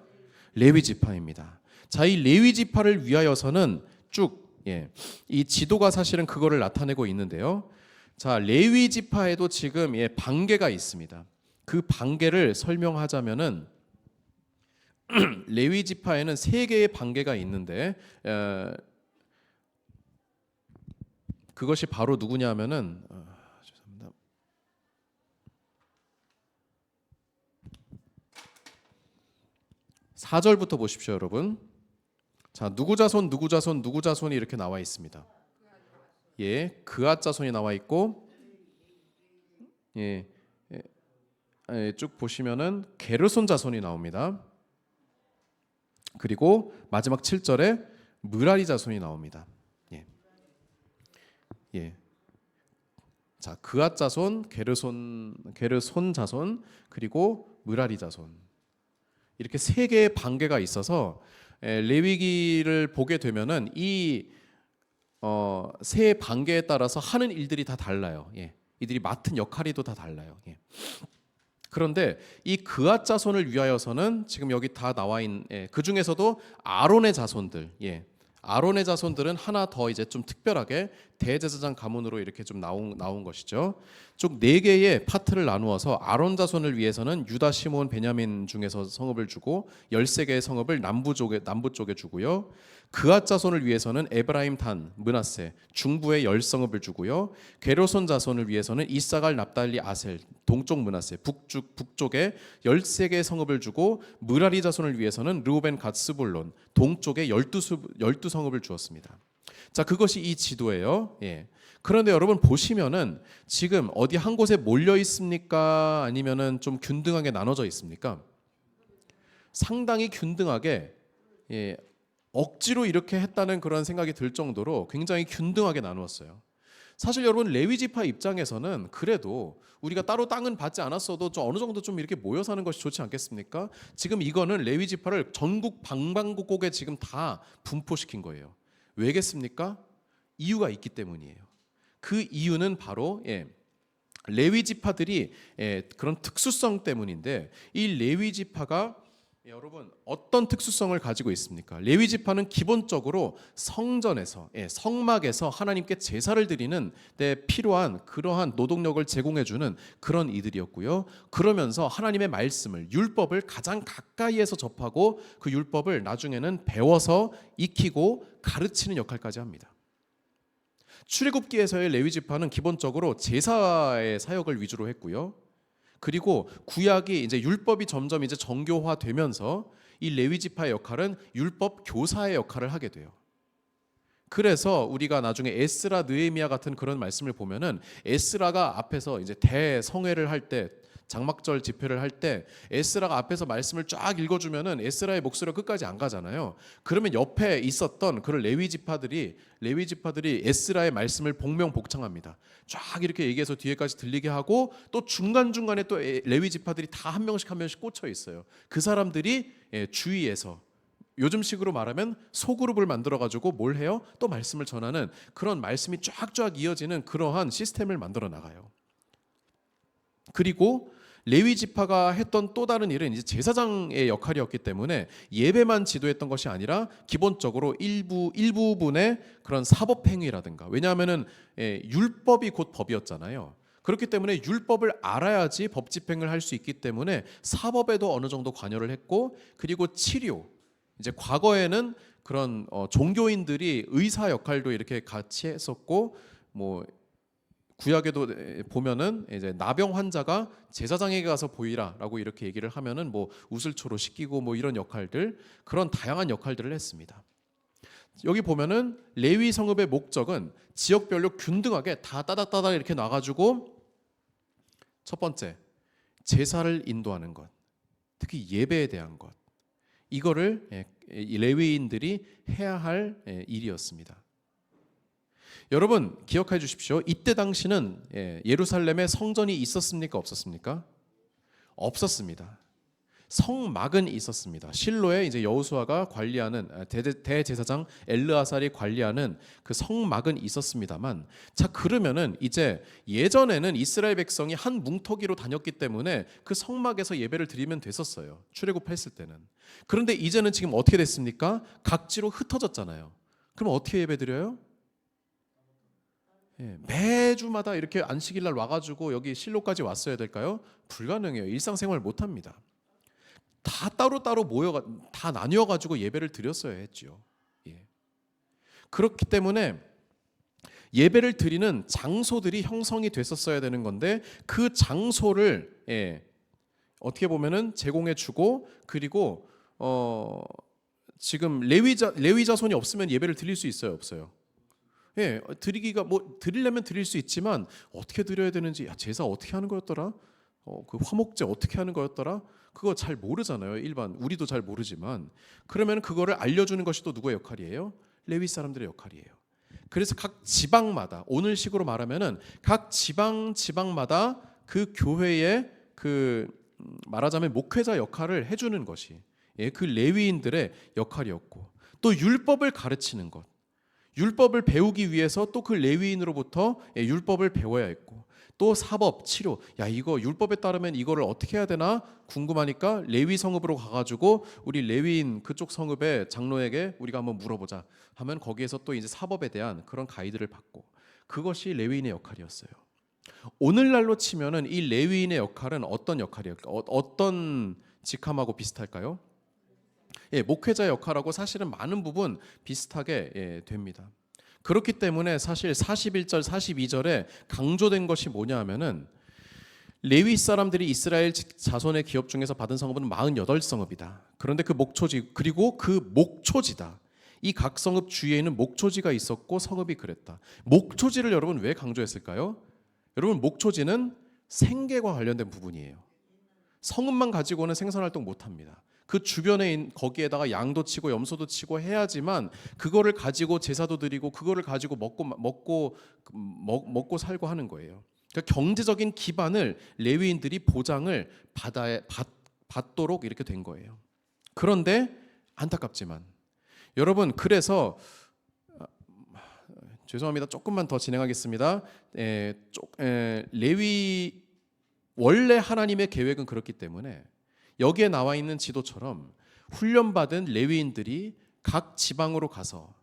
B: 레위 지파입니다. 자, 이 레위 지파를 위하여서는 쭉 이 지도가 사실은 그거를 나타내고 있는데요. 자, 레위 지파에도 지금 반계가 있습니다. 그 반계를 설명하자면은 레위 지파에는 세 개의 반계가 있는데, 그것이 바로 누구냐면은 죄송합니다. 4절부터 보십시오, 여러분. 자, 누구 자손 누구 자손 누구 자손이 이렇게 나와 있습니다. 예, 그앗 자손이 나와 있고, 예, 쭉 보시면은 게르손 자손이 나옵니다. 그리고 마지막 7절에 므라리 자손이 나옵니다. 예. 예. 자, 그앗 자손, 게르손 자손, 그리고 므라리 자손. 이렇게 세 개의 반계가 있어서 레위기를 보게 되면은 이 세 반계에 따라서 하는 일들이 다 달라요. 예. 이들이 맡은 역할이 또 다 달라요. 예. 그런데 이 그앗 자손을 위하여서는 지금 여기 다 나와 있는 그 중에서도 아론의 자손들, 아론의 자손들은 하나 더 이제 좀 특별하게 대제사장 가문으로 이렇게 좀 나온 것이죠. 쭉 4개의 파트를 나누어서 아론 자손을 위해서는 유다, 시몬, 베냐민 중에서 성읍을 주고 13개의 성읍을 남부 쪽에 주고요. 그앗 자손을 위해서는 에브라임, 단, 므낫세 중부의 10성읍을 주고요. 게르손 자손을 위해서는 이사갈, 납달리, 아셀 동쪽 므낫세 북쪽에 13개의 성읍을 주고, 므라리 자손을 위해서는 르우벤, 갓, 스불론 동쪽에 12성읍을 주었습니다. 자, 그것이 이 지도예요. 예. 그런데 여러분 보시면은 지금 어디 한 곳에 몰려 있습니까? 아니면은 좀 균등하게 나눠져 있습니까? 상당히 균등하게, 억지로 이렇게 했다는 그런 생각이 들 정도로 굉장히 균등하게 나누었어요. 사실 여러분 레위 지파 입장에서는 그래도 우리가 따로 땅은 받지 않았어도 좀 어느 정도 좀 이렇게 모여 사는 것이 좋지 않겠습니까? 지금 이거는 레위 지파를 전국 방방곡곡에 지금 다 분포시킨 거예요. 왜겠습니까? 이유가 있기 때문이에요. 그 이유는 바로 레위 지파들이 그런 특수성 때문인데, 이 레위 지파가 여러분 어떤 특수성을 가지고 있습니까? 레위 지파는 기본적으로 성전에서, 성막에서 하나님께 제사를 드리는 데 필요한 그러한 노동력을 제공해 주는 그런 이들이었고요. 그러면서 하나님의 말씀을, 율법을 가장 가까이에서 접하고 그 율법을 나중에는 배워서 익히고 가르치는 역할까지 합니다. 출애굽기에서의 레위 지파는 기본적으로 제사의 사역을 위주로 했고요. 그리고 구약이 이제 율법이 점점 이제 정교화되면서 이 레위 지파의 역할은 율법 교사의 역할을 하게 돼요. 그래서 우리가 나중에 에스라, 느헤미야 같은 그런 말씀을 보면은 에스라가 앞에서 이제 대성회를 할 때, 장막절 집회를 할 때 에스라가 앞에서 말씀을 쫙 읽어주면은 에스라의 목소리가 끝까지 안 가잖아요. 그러면 옆에 있었던 그런 레위 지파들이 에스라의 말씀을 복명복창합니다. 쫙 이렇게 얘기해서 뒤에까지 들리게 하고, 또 중간중간에 또 레위 지파들이 다 한 명씩 꽂혀 있어요. 그 사람들이 주위에서, 요즘식으로 말하면 소그룹을 만들어 가지고 뭘 해요? 또 말씀을 전하는, 그런 말씀이 쫙쫙 이어지는 그러한 시스템을 만들어 나가요. 그리고 레위 지파가 했던 또 다른 일은 이제 제사장의 역할이었기 때문에 예배만 지도했던 것이 아니라 기본적으로 일부분의 그런 사법 행위라든가, 왜냐하면은 율법이 곧 법이었잖아요. 그렇기 때문에 율법을 알아야지 법 집행을 할 수 있기 때문에 사법에도 어느 정도 관여를 했고, 그리고 치료, 이제 과거에는 그런 종교인들이 의사 역할도 이렇게 같이 했었고, 뭐 구약에도 보면은 이제 나병 환자가 제사장에게 가서 보이라라고 이렇게 얘기를 하면은 뭐 우슬초로 씻기고 뭐 이런 역할들, 그런 다양한 역할들을 했습니다. 여기 보면은 레위 성읍의 목적은 지역별로 균등하게 다 따닥따닥 이렇게 놔가지고, 첫 번째 제사를 인도하는 것, 특히 예배에 대한 것, 이거를 레위인들이 해야 할 일이었습니다. 여러분 기억해 주십시오. 이때 당시는 예루살렘에 성전이 있었습니까? 없었습니까? 없었습니다. 성막은 있었습니다. 실로에 이제 여호수아가 관리하는, 대제사장 엘르아살이 관리하는 그 성막은 있었습니다만, 자, 그러면은 이제 예전에는 이스라엘 백성이 한 뭉터기로 다녔기 때문에 그 성막에서 예배를 드리면 됐었어요. 출애굽했을 때는. 그런데 이제는 지금 어떻게 됐습니까? 각지로 흩어졌잖아요. 그럼 어떻게 예배 드려요? 매주마다 이렇게 안식일 날 와가지고 여기 실로까지 왔어야 될까요? 불가능해요. 일상생활 못합니다. 다 따로따로 다 나뉘어가지고 예배를 드렸어야 했죠. 그렇기 때문에 예배를 드리는 장소들이 형성이 됐었어야 되는 건데 그 장소를 어떻게 보면은 제공해 주고 그리고 지금 레위 자손이 없으면 예배를 드릴 수 있어요, 없어요? 드리기가 뭐 드리려면 드릴 수 있지만 어떻게 드려야 되는지 제사 어떻게 하는 거였더라? 그 화목제 어떻게 하는 거였더라? 그거 잘 모르잖아요. 일반 우리도 잘 모르지만 그러면 그거를 알려주는 것이 또 누구의 역할이에요? 레위 사람들의 역할이에요. 그래서 각 지방마다 오늘식으로 말하면은 각 지방마다 그 교회의 그 말하자면 목회자 역할을 해주는 것이 그 레위인들의 역할이었고 또 율법을 가르치는 것, 율법을 배우기 위해서 또 그 레위인으로부터 율법을 배워야 했고 또 사법, 치료, 이거 율법에 따르면 이거를 어떻게 해야 되나 궁금하니까 레위 성읍으로 가가지고 우리 레위인 그쪽 성읍의 장로에게 우리가 한번 물어보자 하면 거기에서 또 이제 사법에 대한 그런 가이드를 받고 그것이 레위인의 역할이었어요. 오늘날로 치면은 이 레위인의 역할은 어떤 역할일까요? 어떤 직함하고 비슷할까요? 목회자 역할하고 사실은 많은 부분 비슷하게 됩니다. 그렇기 때문에 사실 41절, 42절에 강조된 것이 뭐냐 하면은 레위 사람들이 이스라엘 자손의 기업 중에서 받은 성읍은 48성읍이다. 그런데 그 목초지 그리고 그 목초지다. 이 각 성읍 주위에는 목초지가 있었고 성읍이 그랬다. 목초지를 여러분 왜 강조했을까요? 여러분 목초지는 생계와 관련된 부분이에요. 성읍만 가지고는 생산활동 못합니다. 그 주변에 거기에다가 양도 치고 염소도 치고 해야지만 그거를 가지고 제사도 드리고 그거를 가지고 먹고 살고 하는 거예요. 그러니까 경제적인 기반을 레위인들이 보장을 받도록 이렇게 된 거예요. 그런데 안타깝지만 여러분 그래서 죄송합니다. 조금만 더 진행하겠습니다. 레위 원래 하나님의 계획은 그렇기 때문에 여기에 나와 있는 지도처럼 훈련받은 레위인들이 각 지방으로 가서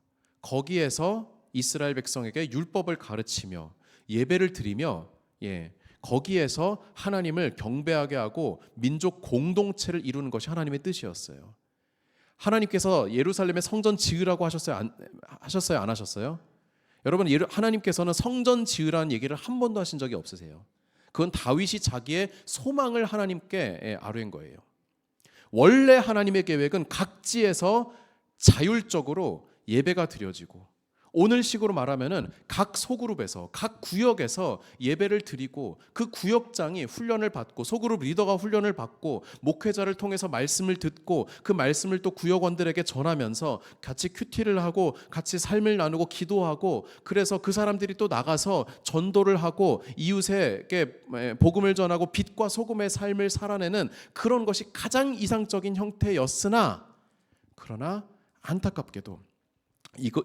B: 거기에서 이스라엘 백성에게 율법을 가르치며 예배를 드리며 거기에서 하나님을 경배하게 하고 민족 공동체를 이루는 것이 하나님의 뜻이었어요. 하나님께서 예루살렘에 성전 지으라고 하셨어요? 안 하셨어요? 여러분 하나님께서는 성전 지으라는 얘기를 한 번도 하신 적이 없으세요. 그건 다윗이 자기의 소망을 하나님께 아뢰은 거예요. 원래 하나님의 계획은 각지에서 자율적으로 예배가 드려지고 오늘식으로 말하면은 각 소그룹에서 각 구역에서 예배를 드리고 그 구역장이 훈련을 받고 소그룹 리더가 훈련을 받고 목회자를 통해서 말씀을 듣고 그 말씀을 또 구역원들에게 전하면서 같이 큐티를 하고 같이 삶을 나누고 기도하고 그래서 그 사람들이 또 나가서 전도를 하고 이웃에게 복음을 전하고 빛과 소금의 삶을 살아내는 그런 것이 가장 이상적인 형태였으나 그러나 안타깝게도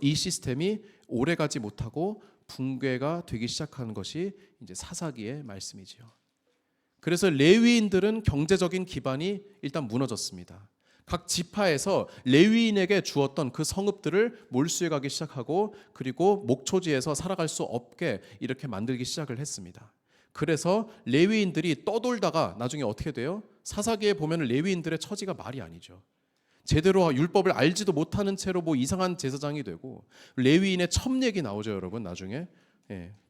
B: 이 시스템이 오래가지 못하고 붕괴가 되기 시작하는 것이 이제 사사기의 말씀이지요. 그래서 레위인들은 경제적인 기반이 일단 무너졌습니다. 각 지파에서 레위인에게 주었던 그 성읍들을 몰수해 가기 시작하고 그리고 목초지에서 살아갈 수 없게 이렇게 만들기 시작을 했습니다. 그래서 레위인들이 떠돌다가 나중에 어떻게 돼요? 사사기에 보면 레위인들의 처지가 말이 아니죠. 제대로 율법을 알지도 못하는 채로 뭐 이상한 제사장이 되고 레위인의 첩례기 나오죠, 여러분. 나중에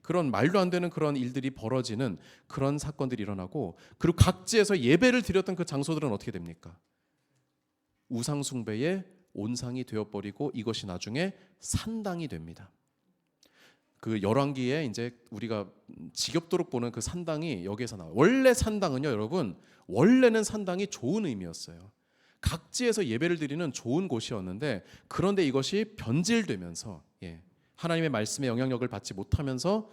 B: 그런 말도 안 되는 그런 일들이 벌어지는 그런 사건들이 일어나고 그리고 각지에서 예배를 드렸던 그 장소들은 어떻게 됩니까? 우상 숭배의 온상이 되어버리고 이것이 나중에 산당이 됩니다. 그 열왕기에 이제 우리가 지겹도록 보는 그 산당이 여기에서 나와요. 원래 산당은요, 여러분, 원래는 산당이 좋은 의미였어요. 각지에서 예배를 드리는 좋은 곳이었는데 그런데 이것이 변질되면서 하나님의 말씀의 영향력을 받지 못하면서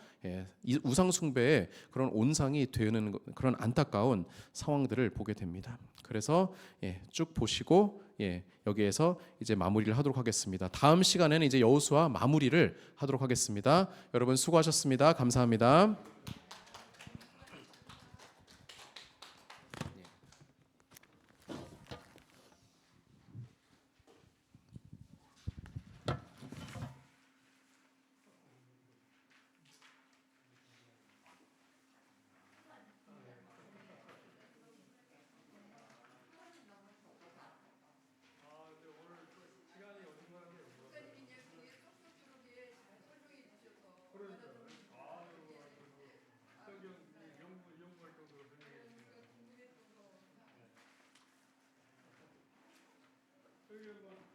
B: 우상 숭배의 그런 온상이 되는 그런 안타까운 상황들을 보게 됩니다. 그래서 쭉 보시고 여기에서 이제 마무리를 하도록 하겠습니다. 다음 시간에는 이제 여호수아 마무리를 하도록 하겠습니다. 여러분 수고하셨습니다. 감사합니다.
A: 저기 한번